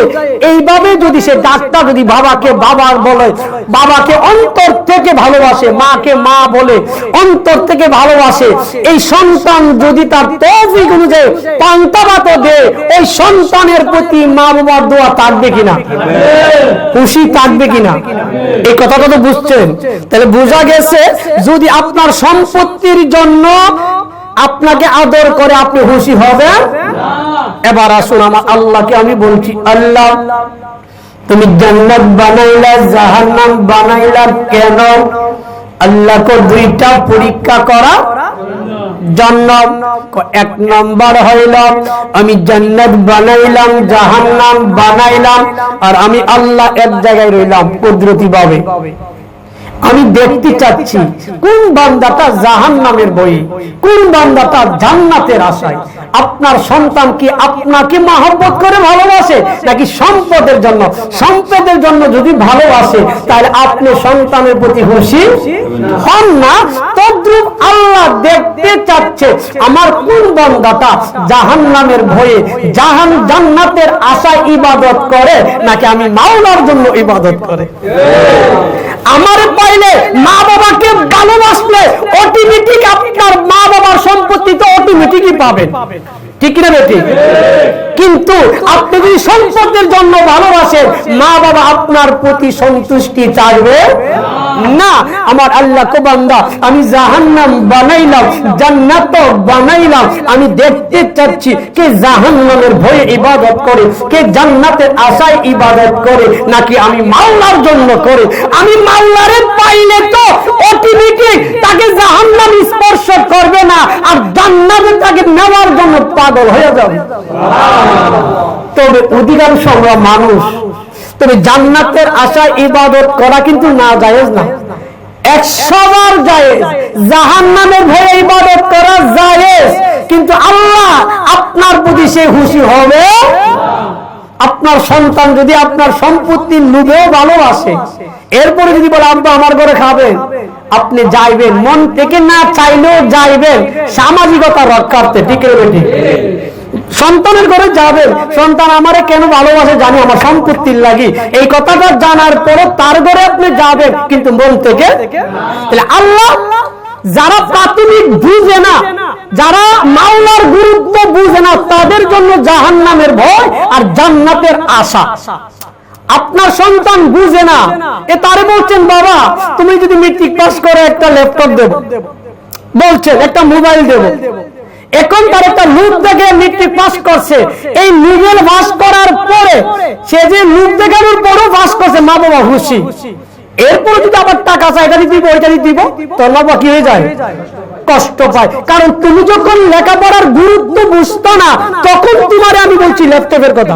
এইভাবে যদি সে ডাক্তার যদি বাবাকে বাবা বলে, বাবাকে অন্তর থেকে ভালোবাসে, মাকে মা বলে অন্তর থেকে ভালোবাসে, এই সন্তান যদি তার তৌফিক অনুযায়ী পান্তাভাত দেয়, ওই সন্তানের প্রতি মা বাবার দোয়া থাকবে কিনা? খুশি থাকবে কিনা? এই কথাটা তো বুঝছেন। তাহলে বোঝা গেছে যদি আপনার সম্পত্তির জন্য আপনাকে আদর করে আপনি খুশি হবেন। এবার আসুন আমার আল্লাহকে আমি বলছি, আল্লাহ তুমি জান্নাত বানাইলা, জাহান্নাম বানাইলা কেন? আল্লাহকে দুইটা পরীক্ষা করা জন্য। এক নম্বর হইল আমি জান্নাত বানাইলাম, জাহান্নাম বানাইলাম, আর আমি আল্লাহ এক জায়গায় রইলাম কুদরতি ভাবে। আমি দেখতে চাচ্ছি কোন বান্দাটা জাহান্নামের ভয়ে, কোন বান্দাটা জান্নাতের আশায়। আপনার সন্তান কি আপনাকে মহব্বত করে ভালোবাসে নাকি সম্পদের জন্য? সম্পদের জন্য যদি ভালোবাসে তাহলে আপনি সন্তানের প্রতি খুশি হন না। তদ্রুপ আল্লাহ দেখতে চাচ্ছে আমার কোন বান্দাটা জাহান্নামের ভয়ে, জান্নাতের আশায় ইবাদত করে নাকি আমি মাওলার জন্য ইবাদত করে। আমার পাইলে মা বাবাকে ভালোবাসলে অটোমেটিক আপনার মা বাবার সম্পত্তি তো অটোমেটিকই পাবেন, ঠিক না বেটি? কিন্তু আপনি যদি সম্পদের জন্য ভালোবাসেন, মা বাবা আপনার প্রতি সন্তুষ্টি চাইবে না। আমার আল্লাহ কো বান্দা আমি জাহান্নাম বানাইলাম, জান্নাত বানাইলাম, আমি দেখতে চাচ্ছি কে জাহান্নামের ভয়ে ইবাদত করে, কে জান্নাতের আশায় ইবাদত করে, নাকি আমি মাওলার জন্য করে। আমি মাওলারে পাইলে তো অটোমেটিক তাকে জাহান্নাম স্পর্শ করবে না, আর জান্নাতে তাকে নেওয়ার জন্য পাগল হয়ে যাবে। তবে অধিকাংশ মানুষ, তবে জান্নাতের আশায় ইবাদত করা কিন্তু না জায়েজ না, 100 বার জায়েজ। জাহান্নামের ভয়ে ইবাদত করা জায়েজ, কিন্তু আল্লাহ আপনার প্রতি সে খুশি হবে। আপনার সন্তান যদি আপনার সম্পত্তির লোভেও ভালোবাসে, এরপরে যদি বলে আব্বা আমার ঘরে খাবেন, আপনি যাইবেন, মন থেকে না চাইলেও যাইবেন সামাজিকতা রক্ষার্থে, ঠিক আছে? ঠিক, সন্তানের ঘরে যাবেন, সন্তান আমারে কেন ভালোবাসে জানি, আমার সম্পত্তির লাগি, এই কথাটা জানার পরে তার ঘরে আপনি যাবেন, কিন্তু মন থেকে। তাহলে আল্লাহ যারা প্রাথমিক বুঝে না, যারা মাওলার গুরুত্ব বুঝে না, তাদের জন্য জাহান্নামের ভয় আর জান্নাতের আশা। আপনার সন্তান বুঝে না, তারে বলছেন বাবা তুমি যদি মেট্রিক পাস করো একটা ল্যাপটপ দেব, বলছেন একটা মোবাইল দেব। এখন তার একটা লুক দেখে মেট্রিক পাস করছে, এই লুকের পাস করার পরে সে যে লুক দেখানোর পরও পাস করছে, মা বাবা খুশি। এরপরে যদি আবার টাকা চাই, এটা দিব ওইটা দিব, তোর বাবা কি হয়ে যায়? কষ্ট পায়। কারণ তুমি যখন লেখাপড়ার গুরুত্ব বুঝতো না, তখন তোমারে আমি বলছি ল্যাপটপের কথা।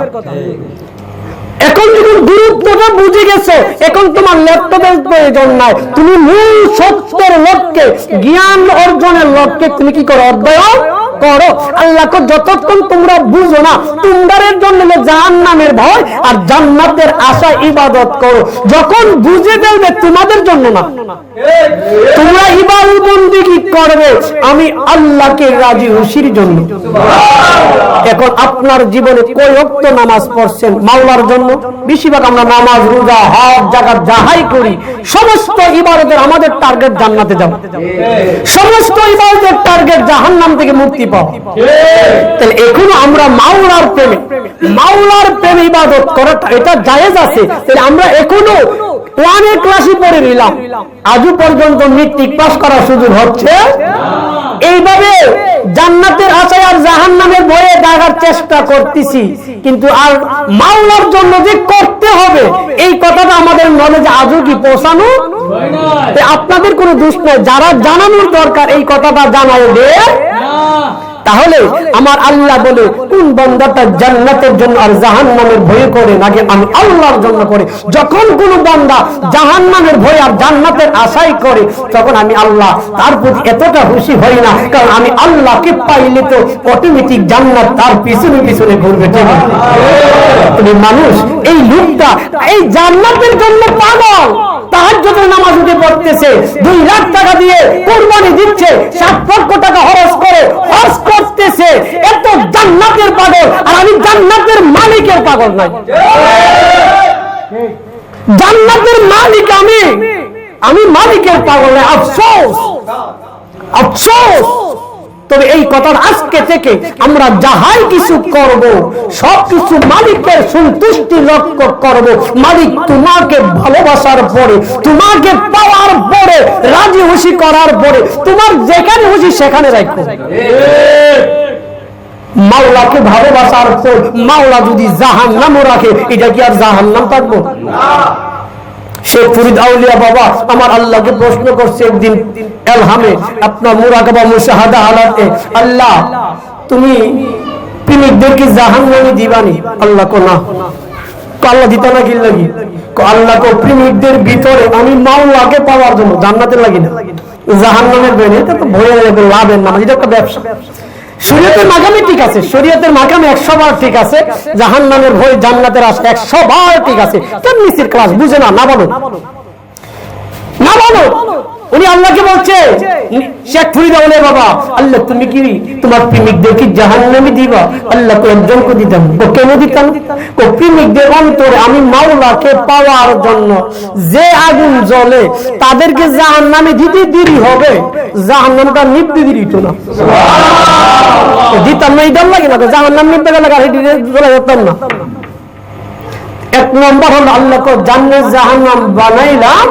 এখন যখন গুরুত্বটা বুঝে গেছো, এখন তোমার ল্যাপটপের প্রয়োজন নাই। তুমি মূল সত্যের লক্ষ্যে, জ্ঞান অর্জনের লক্ষ্যে তুমি কি করো? অধ্যয়ন করো। আল্লাহকে যতক্ষণ তোমরা বুঝো না, তোমাদের জন্য জাহান্নামের ভয় আর জান্নাতের আশা ইবাদত করো। যখন বুঝে ফেলবে তোমাদের জন্য না, তোমরা ইবাদত বন্দেগী করবে আমি আল্লাহকে রাজি খুশির জন্য। এখন আপনার জীবনে কয় ওয়াক্ত নামাজ পড়ছেন মাওলার জন্য? বেশিরভাগ আমরা নামাজ, রোজা, হজ, যাকাত যাহাই করি, সমস্ত ইবাদতের আমাদের টার্গেট জান্নাতে যাওয়া, সমস্ত ইবাদতের টার্গেট জাহান্নাম থেকে মুক্তি পাওয়া। তাহলে এখনো আমরা মাওলার প্রেমে ইবাদত করাটা এটা জায়েজ আছে। তাহলে আমরা এখনো অনেক ক্লাসই পড়ে নিলাম, আজও পর্যন্ত মেট্রিক পাস করার সুযোগ হচ্ছে। এইভাবে জান্নাতের আশায় আর জাহান্নামের ভয়ে ডাকার চেষ্টা করতেছি, কিন্তু আর মাওলার জন্য যে করতে হবে এই কথাটা আমাদের নলেজে আজও কি পৌঁছানো? আপনাদের কোনো দোষ নেই, যারা জানানোর দরকার এই কথাটা জানায় দে। তাহলে আমার আল্লাহ বলে, কোন বান্দাটা জান্নাতের জন্য আর জাহান্নামের ভয় করে নাকি আমি আল্লাহর জন্য করে? যখন কোন বান্দা জাহান্নামের ভয় আর জান্নাতের আশাই করে, তখন আমি আল্লাহ তার প্রতি এতটা খুশি হই না, কারণ আমি আল্লাহকে পাইলে তো অটোমেটিক জান্নাত তার পিছনে পিছনে ঘুরবে। ঠিক মানুষ এই লোকটা এই জান্নাতের জন্য পাগল, তাহাজ্জুদের নামাজ উঠে পড়তেছে, 2 লাখ টাকা দিয়ে কুরবানি দিচ্ছে, 7 লক্ষ টাকা খরচ করে হজ করতেছে, এত জান্নাতের পাগল। আর আমি জান্নাতের মালিকের পাগল নাই। জান্নাতের মালিক আমি মালিকের পাগল নাই। আফসোস, আফসোস। তবে এই কথার আজকে থেকে আমরা যাহাই কিছু করব, সবকিছু মালিকের সন্তুষ্টি লক্ষ্য করব। মালিক তোমাকে ভালোবাসার পরে, তোমাকে পাওয়ার পরে, রাজি খুশি করার পরে, তোমার যেখানে খুশি সেখানে রাখো। মাওলাকে ভালোবাসার পর মাওলা যদি জাহান্নামও রাখে, এটা কি আর জাহান্নাম থাকবো? শেখ ফরিদ আউলিয়া বাবা আমার আল্লাহকে প্রশ্ন করছে একদিন এলহামে, আপনার মুরাকাবা মুশাহাদা হালাতে, আল্লাহ তুমি প্রেমিকদেরকে জাহান্নামে দিবানি? আল্লাহ কো না। আল্লাহ দিত না কি লাগি? আল্লাহ কো প্রেমিকদের ভিতরে আমি মাওলাকে পাওয়ার জন্য জান্নাতে লাগি না, জাহান্নামের বেনে। এটা তো ভয়ে লাভের না, এটা একটা ব্যবসা। শরীয়তের মাকামে ঠিক আছে, শরীয়তের মাকামে 100 বার ঠিক আছে, জাহান্নামের ভয় জান্নাতের আশা 100 বার ঠিক আছে। কেন নিচের ক্লাস বুঝে না? না বলো, না বলো। উনি আল্লাহকে বলছে, শেখ ফরিদ আউলিয়া বাবা, আল্লাহ তুমি কি তোমার প্রেমিকদের কি জাহান্নামে দিবা? আল্লাহ তো একজনকে দিতাম। কেন দিতাম? প্রেমিকদের অন্তরে আমি মাওলাকে পাওয়ার জন্য যে আগুন জ্বলে, তাদেরকে জাহান্নামে দিতে দেরি হবে, জাহান্নামটা নিভতে দেরি হতো না। দিতাম না, ইদাম লাগে না, জাহান্নাম নিভতে গেলে জ্বলা যেতাম না। 1 নম্বর হলো আল্লাহকে জান্নাত জাহান্নাম বানাইলাম।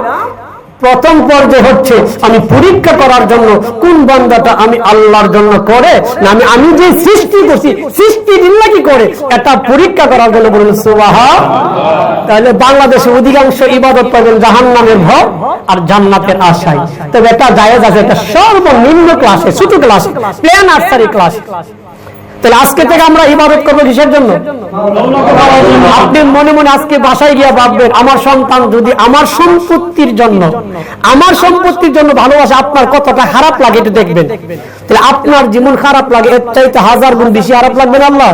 প্রথম পর্যায়ে হচ্ছে আমি পরীক্ষা করার জন্য কোন বান্দাটা আমি আল্লাহর জন্য করে না আমি যে সৃষ্টি করছি, সৃষ্টি দিল্লা কি করে, এটা পরীক্ষা করার জন্য বলুন সুবহানাল্লাহ। তাহলে বাংলাদেশে অধিকাংশ ইবাদত পাবেন জাহান্নামের ভয় আর জান্নাতের আশায়। তবে এটা জায়েজ আছে, এটা সর্বনিম্ন ক্লাসে, ছোট ক্লাস, প্লে নার্সারি ক্লাস। তাহলে আজকে থেকে আমরা ইবাদত করবো কিসের জন্য? আপনি মনে মনে আজকে বাসায় গিয়ে ভাববেন, আমার সন্তান যদি আমার সম্পত্তির জন্য ভালোবাসে, আপনার কতটা খারাপ লাগে একটু দেখবেন। তাহলে আপনার যেমন খারাপ লাগে এর চাইতে 1000 গুণ বেশি খারাপ লাগবে না আল্লাহ?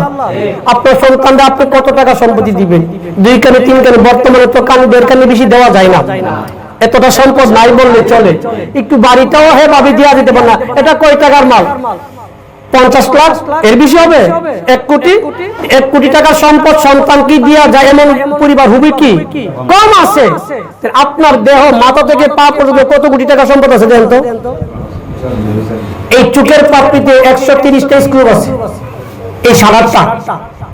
আপনার সন্তানরা আপনি কত টাকা সম্পত্তি দিবেন? 2 কানে 3 কানে, বর্তমানে তো কানে 1.5 কানে বেশি দেওয়া যায় না। এতটা সম্পদ নাই বললে চলে। একটু বাড়িটাও ভাবে দেওয়া যেতে পারে না। এটা কয় টাকার মাল? 50 লাখ, এর বেশি হবে? 1 কোটি টাকার সম্পদ সন্তান কি দিয়া যায় এমন পরিবার হবে কি? কম আছে। আপনার দেহ মাথা থেকে পা পর্যন্ত কত কোটি টাকা সম্পদ আছে দেন তো? এই চোখের পাপড়িতে 130টা স্ক্রু আছে, এই 7টা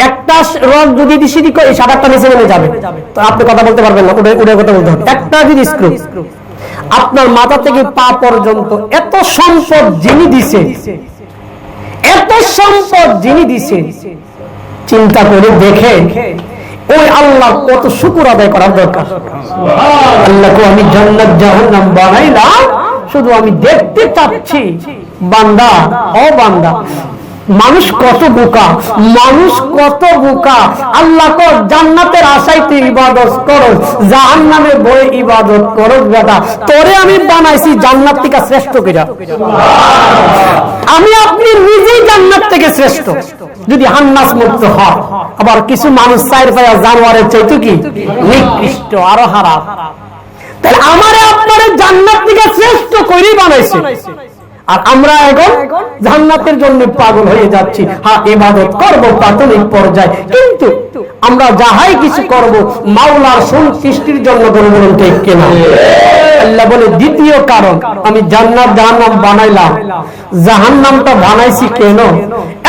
একটা রড যদি দিশি দিক এই 7টা নিচে নেমে যাবে, তো আপনি কথা বলতে পারবেন না, উড়ে কথা বলতে হবে। একটা যদি স্ক্রু আপনার মাথা থেকে পা পর্যন্ত, এত সম্পদ যিনি দিছে, এত সম্পদ যিনি দিছে, চিন্তা করে দেখে ওই আল্লাহ কত শুকর আদায় করার দরকার। আল্লাহকে আমি জান্নাত জাহান্নাম বানাইলাম, শুধু আমি দেখতে চাচ্ছি বান্দা ও বান্দা মানুষ কত বোকা, মানুষ কত বোকা। আল্লাহ তো জান্নাতের আশায় তুই ইবাদত করো, জাহান্নামের ভয়ে ইবাদত করো। বেটা তোরে আমি বানাইছি জান্নাত থেকে শ্রেষ্ঠ কিনা? আমি আপনি নিজেই জান্নাত থেকে শ্রেষ্ঠ যদি হান্নাস মুক্ত হয়। আবার কিছু মানুষ চার পায়া জানোয়ারের চাইতো কি নিকৃষ্ট, আরো হারাম। তাহলে আমারে আপনারে জান্নাত থেকে শ্রেষ্ঠ করেই বানাইছে, আর আমরা এখন জান্নাতের জন্য পাগল হয়ে যাচ্ছি। হ্যাঁ, ইবাদত করব প্রাথমিক পর্যায়ে, কিন্তু আমরা যাহাই কিছু করব মাওলার সন্তুষ্টির জন্য করব, ঠিক কিনা? আল্লাহ বলে দ্বিতীয় কারণ, আমি জান্নাত জাহান্নাম বানাইলাম। জাহান্নামটা বানাইছি কেন?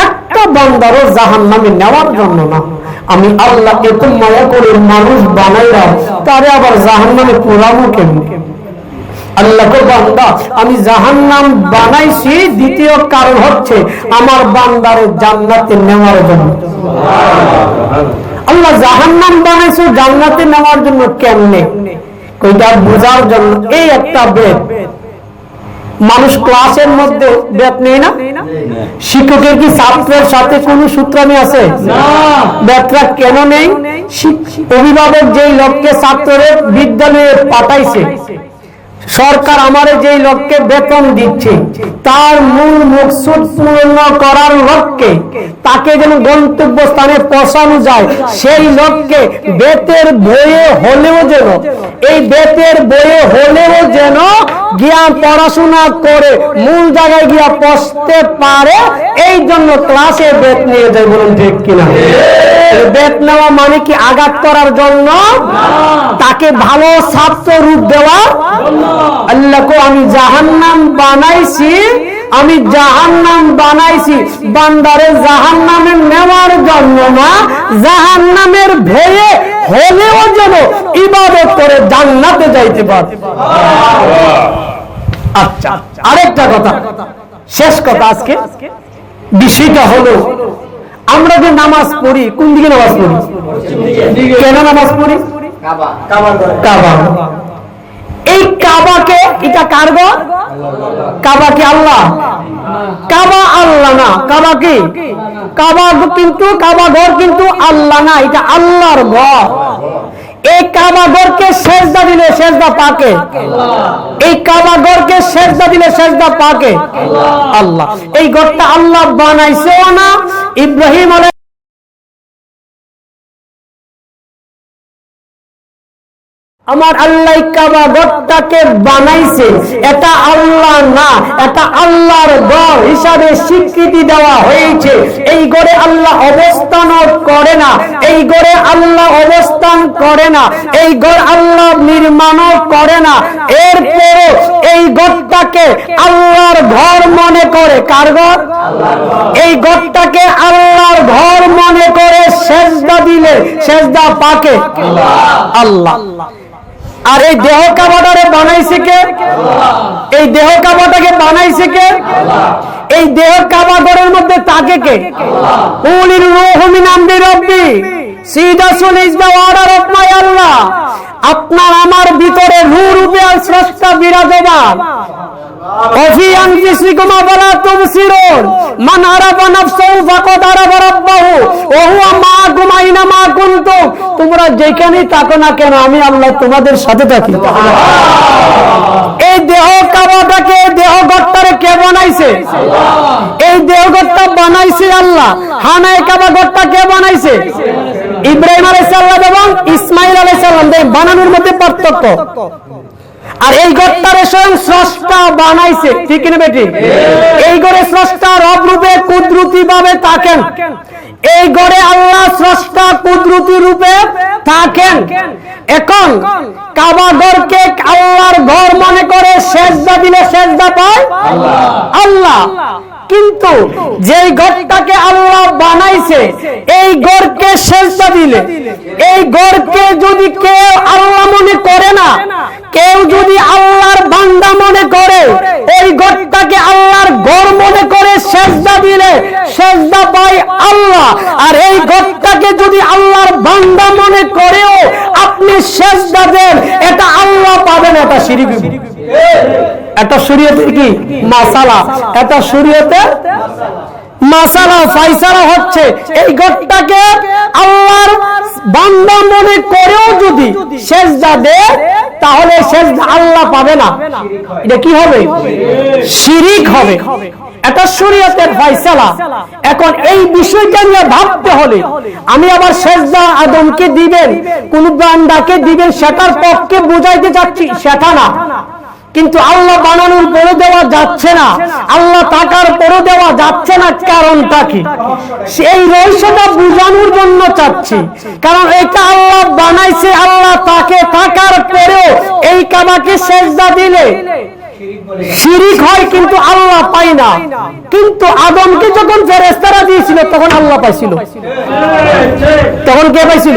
একটা বান্দারও জাহান্নামে নেওয়ার জন্য না। আমি আল্লাহ এত মায়া করে মানুষ বানাইলাম, তারে আবার জাহান্নামে পোড়াবো কেন? আল্লাহ বান্দা আমি জাহান্নাম বানাইছি, দ্বিতীয় কারণ হচ্ছে আমার বান্দারে জান্নাতে নেওয়ার জন্য। আল্লাহ জাহান্নাম বানাইছো জান্নাতে নেওয়ার জন্য, কেমনে? কইটা বোঝার জন্য। এই একটা বেদ, মানুষ ক্লাসের মধ্যে বেদ নেই না? শিক্ষকের কি ছাত্রের সাথে কোন সূত্রামি আছে? বেদটা কেন নেই? অভিভাবক যেই লোককে ছাত্রের বিদ্যালয়ে পাঠাইছে, সরকার আমারে যেই লোককে বেতন দিচ্ছে, তার মূল মকসুদ পূর্ণ করার লক্ষ্যে তাকে যেন গন্তব্যস্থানে পৌঁছানো যায়, সেই লক্ষ্যে বেতের বইয়ে হলেও যেন, এই বেতের বইয়ে হলেও যেন গিয়া পড়াশোনা করে মূল জায়গায় গিয়া পৌঁছতে পারে, এই জন্য ক্লাসে বেত নিয়ে যায়। বলুন ঠিক কিনা? বেত নেওয়া মানে কি আঘাত করার জন্য? তাকে ভালো ছাত্র রূপ দেওয়া। আল্লাহকে আমি জাহান্নাম বানাইছি, আমি জাহান্নাম বানাইছি বান্দারে জাহান্নামে নেওয়ার জন্য না, জাহান্নামের ভয়ে হলেও যেন ইবাদত করে জান্নাতে যাইতে পারে। আচ্ছা, আরেকটা কথা, শেষ কথা আজকে বিষয়টা হলো, আমরা যে নামাজ পড়ি, কোন দিকে নামাজ পড়ি? কেন নামাজ পড়ি? কাবা। এই কাবাকে, এটা কার ঘর? কাবা কি আল্লাহ? কাবা আল্লাহ না। কাবা কি? কাবা কিন্তু, কাবা ঘর কিন্তু আল্লাহ না, এটা আল্লাহর ঘর। এই কাবা ঘরকে সেজদা দিলে সেজদা পাকে? এই কাবা ঘরকে সেজদা দিলে সেজদা পাকে? আল্লাহ। এই ঘরটা আল্লাহ বানাইছেও না, ইব্রাহিম আলাইহিস আমার আল্লাহ কাবা ঘরটাকে বানাইছে, এটা আল্লাহ না, এটা আল্লাহর ঘর হিসাবে স্বীকৃতি দেওয়া হয়েছে। এই ঘরে আল্লাহ অবস্থান করে না, এই ঘরে আল্লাহ অবস্থান করে না, এই ঘর আল্লাহ নির্মাণ করে না। এরপরও এই ঘরটাকে আল্লাহর ঘর মনে করে। কার ঘর? এই ঘরটাকে আল্লাহর ঘর মনে করে সেজদা দিলে সেজদা পাকে আল্লাহ। আর এই দেহ কাবাটারে বানাইছে কে? এই দেহ কাবাটাকে বানাইছে কে? এই দেহ কাবা ঘরের মধ্যে থাকে কে? উলির রূহ মিন আমরি রাব্বি, সিদাসুল is the order of my Allah. আপনার আমার ভিতরে রূহ রূপে স্রষ্টা বিরাজমান। وفي أنفسكم أفلا تبصرون من عرف نفسه فقد عرف ربه وهو معكم أينما كنتم। তোমরা যেখানেই থাকো না কেন আমি আল্লাহ তোমাদের সাথে থাকি। এই দেহ কাবাটাকে, দেহ ঘরটারে কে বানাইছে? এই দেহ ঘরটা বানাইছে আল্লাহ। হানায়ে কাবা ঘরটা কে বানাইছে? ইব্রাহিম আলাইহিস সালাম এবং ইসমাঈল আলাইহিস সালাম। বানানোর মধ্যে পার্থক্য। আর এই ঘরটারে স্বয়ং স্রষ্টা বানাইছে, ঠিক না বেটি? এই ঘরে স্রষ্টা রব রূপে কুদরতি ভাবে তাকে থাকেন, এই ঘরে আল্লাহ স্রষ্টা কুদরতি রূপে থাকেন। এখন কাবা ঘরকে আল্লাহর ঘর মনে করে সেজদা দিলে সেজদা পায় আল্লাহ। কিন্তু যেই ঘরটাকে আল্লাহ বানাইছে, এই ঘরকে সেজদা দিলে, এই ঘরকে যদি কেউ আল্লাহ মনে করে না, কেউ যদি আল্লাহর বান্দা মনে করে, এই ঘরটাকে আল্লাহর ঘর মনে করে সেজদা দিলে সেজদা পায় আল্লাহ। আর এই ঘরটাকে যদি আল্লাহর বান্দা মনে করেও আপনি সেজদা দেন, এটা আল্লাহ পাবেন, এটা শিরক। এটা শরীয়তের কি মাসালা, এটা শরীয়তের মাসালা ফায়সালা হচ্ছে এই ঘরটাকে আল্লাহর বান্দা মনে করেও যদি সেজদা দেয়, তাহলে সেজদা আল্লাহ পাবে না, এটা কি হবে? শিরক হবে। এটা শরীয়তের ফায়সালা। এখন এই বিষয়টা নিয়ে ভাবতে হলে আমি আবার সেজদা আদমকে দিবেন, কোন বান্দাকে দিবেন, সেটার পক্ষে বুঝাইতে যাচ্ছি, সেটা না। কিন্তু আল্লাহ বানানোর পরে দেওয়া যাচ্ছে না, আল্লাহ টাকার পরে দেওয়া যাচ্ছে না, কারণটা কি? সেই রহস্যটা বোঝানোর জন্য চাচ্ছি। কারণ এটা আল্লাহ বানাইছে, আল্লাহ তাকে টাকার পরেও এই কাবাকে সেজদা দিলে শিরিক হয়, কিন্তু আল্লাহ পাই না। কিন্তু আদমকে যখন ফেরেশতারা দিয়েছিল তখন আল্লাহ পাইছিল, তখন কে পাইছিল?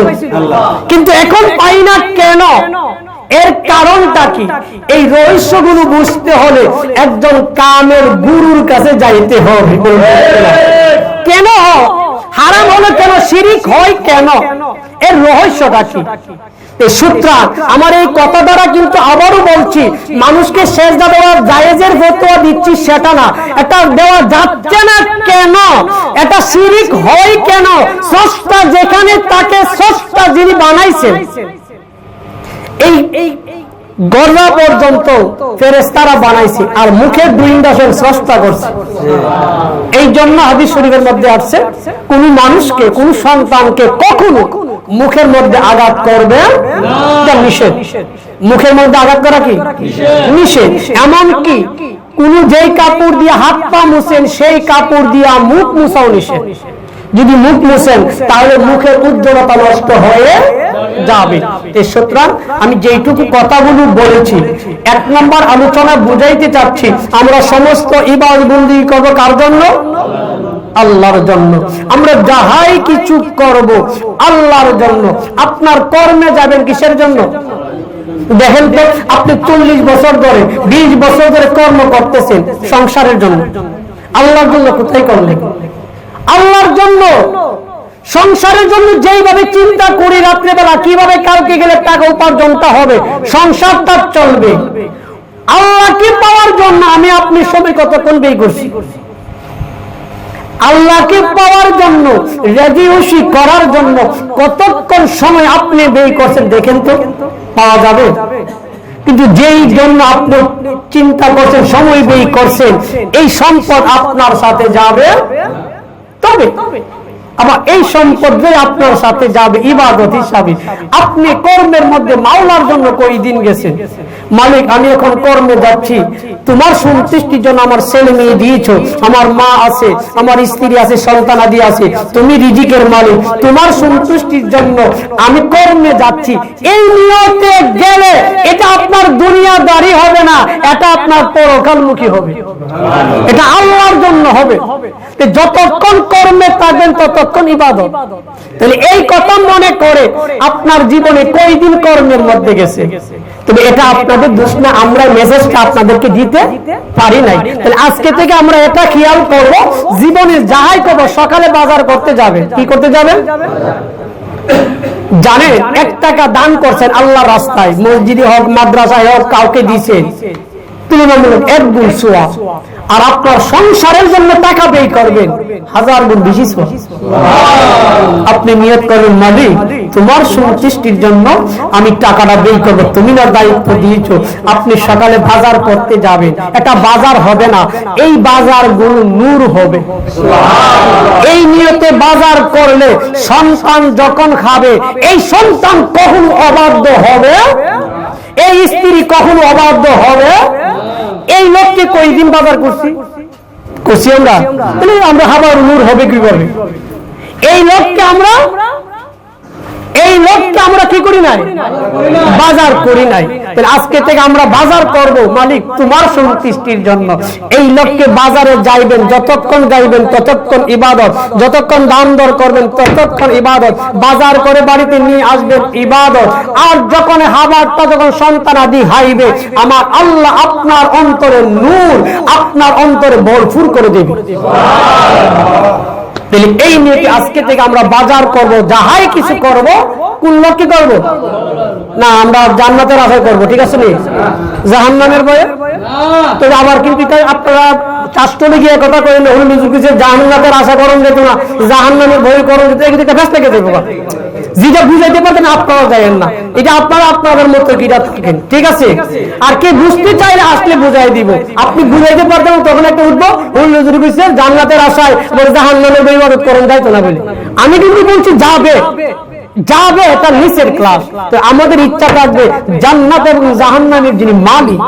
কিন্তু এখন পাই না কেন? এর কারণটা কি? এই রহস্যগুলো বুঝতে হলে একজন কামেল গুরুর কাছে যাইতে হবে। কেন হারাম হলো, কেন শিরিক হয়, কেন এর রহস্যটা কি? সুতরাং আমার এই কথা দ্বারা কিন্তু আবারও বলছি, মানুষকে সেজদা দেওয়া জায়েজের ফতোয়া দিচ্ছি সেটা না, এটা দেওয়া যাচ্ছে না কেন, এটা শিরিক হয় কেন? স্রষ্টা যেখানে তাকে স্রষ্টা যিনি বানাইছেন, এই গর্রা পর্যন্ত ফেরেশতারা বানাইছে, আর মুখের দুই ইন্দ্রিয় স্রষ্টা করছে। এই জন্য হাদিস শরীফের মধ্যে আসছে, কোন মানুষকে, কোন সন্তানকে কখনো মুখের মধ্যে আঘাত করবে না, নিষেধ। মুখের মধ্যে আঘাত করা কি নিষেধ। এমনকি কোন যেই কাপড় দিয়ে হাত পা মুছেন, সেই কাপড় দিয়ে মুখ মুছাও নিষেধ। যদি মুখ মুছেন তাহলে মুখের উজ্জ্বলতা নষ্ট হয়ে যাবে। সুতরাং আমি যেইটুকু কথাগুলো বলেছি, এক নম্বর আলোচনা বুঝাইতে চাচ্ছি, আমরা সমস্ত ইবাদত বন্দেগী করব কার জন্য? আল্লাহর জন্য। আমরা যাহাই কিছু করব আল্লাহর জন্য। আপনার কর্মে যাবেন কিসের জন্য? দেখেন তো, আপনি 40 বছর ধরে, 20 বছর ধরে কর্ম করতেছেন সংসারের জন্য, আল্লাহর জন্য কোথায় করলেন? আল্লাহর জন্য, সংসারের জন্য যেইভাবে চিন্তা করি রাত্রেবেলা কিভাবে কালকে গেলে টাকা উপার্জনটা হবে, সংসারটা চলবে, আল্লাহকে পাওয়ার জন্য আমি আপনি সময় কতক্ষণ ব্যয় করছি? আল্লাহকে পাওয়ার জন্য, রাজি খুশি করার জন্য কতক্ষণ সময় আপনি ব্যয় করছেন দেখেন তো, পাওয়া যাবে? কিন্তু যেই জন্য আপনি চিন্তা করছেন, সময় ব্যয় করছেন, এই সম্পদ আপনার সাথে যাবে, তবে আবার এই সম্পদ আপনার সাথে যাবে ইবাদত হিসাবে। আপনি কর্মের মধ্যে মাওলার জন্য কই দিন গেছেন, মালিক আমি এখন কর্মে যাচ্ছি, তোমার সন্তুষ্টির জন্য আমার ছেলে মেয়ে দিয়েছো, আমার মা আছে, আমার স্ত্রী আছে, সন্তানাদি আছে, তুমি রিজিকের মালিক, তোমার সন্তুষ্টির জন্য আমি কর্মে যাচ্ছি। এই নিয়তে গেলে এটা আপনার দুনিয়াদারি হবে না, এটা আপনার পরকালমুখী হবে, এটা আল্লাহর জন্য হবে। যতক্ষণ কর্মে থাকবেন ততক্ষণ ইবাদত। তাহলে এই কথা মনে করে আপনার জীবনে কয়দিন কর্মের মধ্যে গেছে? তবে এটা আপনাদের দোষ না, আমরা মেসেজটা আপনাদেরকে দিতে পারি নাই। তাহলে আজকে থেকে আমরা এটা খেয়াল করব, জীবনে যাহাই করব, সকালে বাজার করতে যাবেন, কি করতে যাবেন জানেন? 1 টাকা দান করছেন আল্লাহ রাস্তায়, মসজিদে হোক মাদ্রাসায় হোক, কাউকে দিয়েছেন, তুলনামূলক 1 গুণ সওয়াব। আর আপনার সংসারের জন্য টাকা ব্যয় করবেন 1000 গুণ বেশি সওয়াব। আপনি নিয়ত করেন, মালিক তোমার সন্তুষ্টির জন্য আমি টাকাটা ব্যয় করব, তুমি না দায়িত্ব দিয়েছো, আপনি সকালে বাজার করতে যাবেন। এটা বাজার হবে না, এই বাজার গুলো নূর হবে। এই নিয়তে বাজার করলে সন্তান যখন খাবে, এই সন্তান কখনো অবাধ্য হবে, এই স্ত্রী কখনো অবাধ্য হবে। এই লোককে কয়দিন বাজার করছি? করছি আমরা, তাহলে আমরা হাবার নূর হবে কিভাবে? এই লোককে আমরা কি করি নাই? বাজার করি নাই। তাহলে আজকে থেকে আমরা বাজার করব মালিক তোমার সন্তুষ্টির জন্য। এই লোককে বাজারে যাইবেন, যতক্ষণ যাইবেন ততক্ষণ ইবাদত, যতক্ষণ দাম দর করবেন ততক্ষণ ইবাদত, বাজার করে বাড়িতে নিয়ে আসবেন ইবাদত। আর যখন হাবারটা যখন সন্তানাদি হাইবে, আমার আল্লাহ আপনার অন্তরে নূর, আপনার অন্তরে ভরপুর করে দেবে। এই নিয়ে আজকে থেকে আমরা বাজার করব, যাহাই কিছু করব, কোন লক্ষ্যে করব না? আমরা জান্নাতের আশা করব, ঠিক আছে নি? জাহান্নামের ভয়ে তো আবার কিন্তু আপনারা চাষটলে গিয়ে কথা করেন, জাহান্নাতের আশা করুন যেত না, জাহান্নামের ভয় করুন যেত, একটা ব্যস্ত থেকে দেবো। যেটা বুঝাইতে পারতেন আপনারা যাইেন না, এটা আপনারা আপনাদের মতো কিটা থাকেন, ঠিক আছে? আর কে বুঝতে চাইলে আসলে বুঝাই দিব। আপনি বুঝাইতে পারতেন তখন একটা উঠবো জান্নাতের আশায় জাহান্নামের ইবাদত করেন, যাইতো না বলে। আমি কিন্তু বলছি যাবে, এটা নিচের ক্লাস। তো আমাদের ইচ্ছা থাকবে জান্নাত এবং জাহান্নামের যিনি মালিক,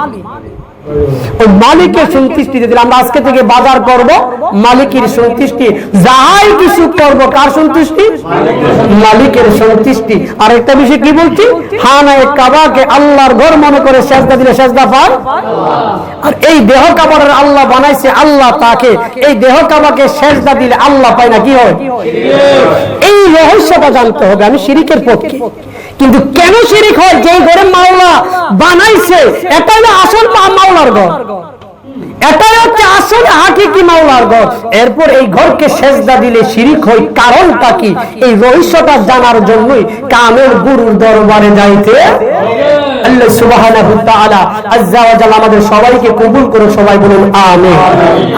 ওই মালিকের সন্তুষ্টিতে দিলে আমরা আজকে থেকে বাজার করব মালিকের সন্তুষ্টি। যাহাই কিছু করব কার সন্তুষ্টি? মালিকের সন্তুষ্টি। আর একটা বিষয় কি বলছি, খানায়ে কাবাকে আল্লাহর ঘর মনে করে সেজদা দিলে সেজদা পায়। আর এই দেহ কাবার আল্লাহ বানাইছে, আল্লাহ তাকে, এই দেহ কাবাকে সেজদা দিলে আল্লাহ পায় না, কি হয়? এই রহস্যটা জানতে হবে। আমি শিরিকের পক্ষে, কিন্তু কেন শিরিক হয়? যে ঘরে মাওলা বানাইছে এটাই আসল মাওলার ঘর, এটাই হচ্ছে আসল হাকিকি মাওলার ঘর। এরপর এই ঘরকে সেজদা দিলে শিরিক হয়, কারণটা কি? এই রহস্যটা জানার জন্যই কামের গুরুর দরবারে যাইতে আল্লাহ সুবহানাহু ওয়া তাআলা আযজা ওয়া জাল্লা আমাদের সবাইকে কবুল করে। সবাই বলুন আমিন।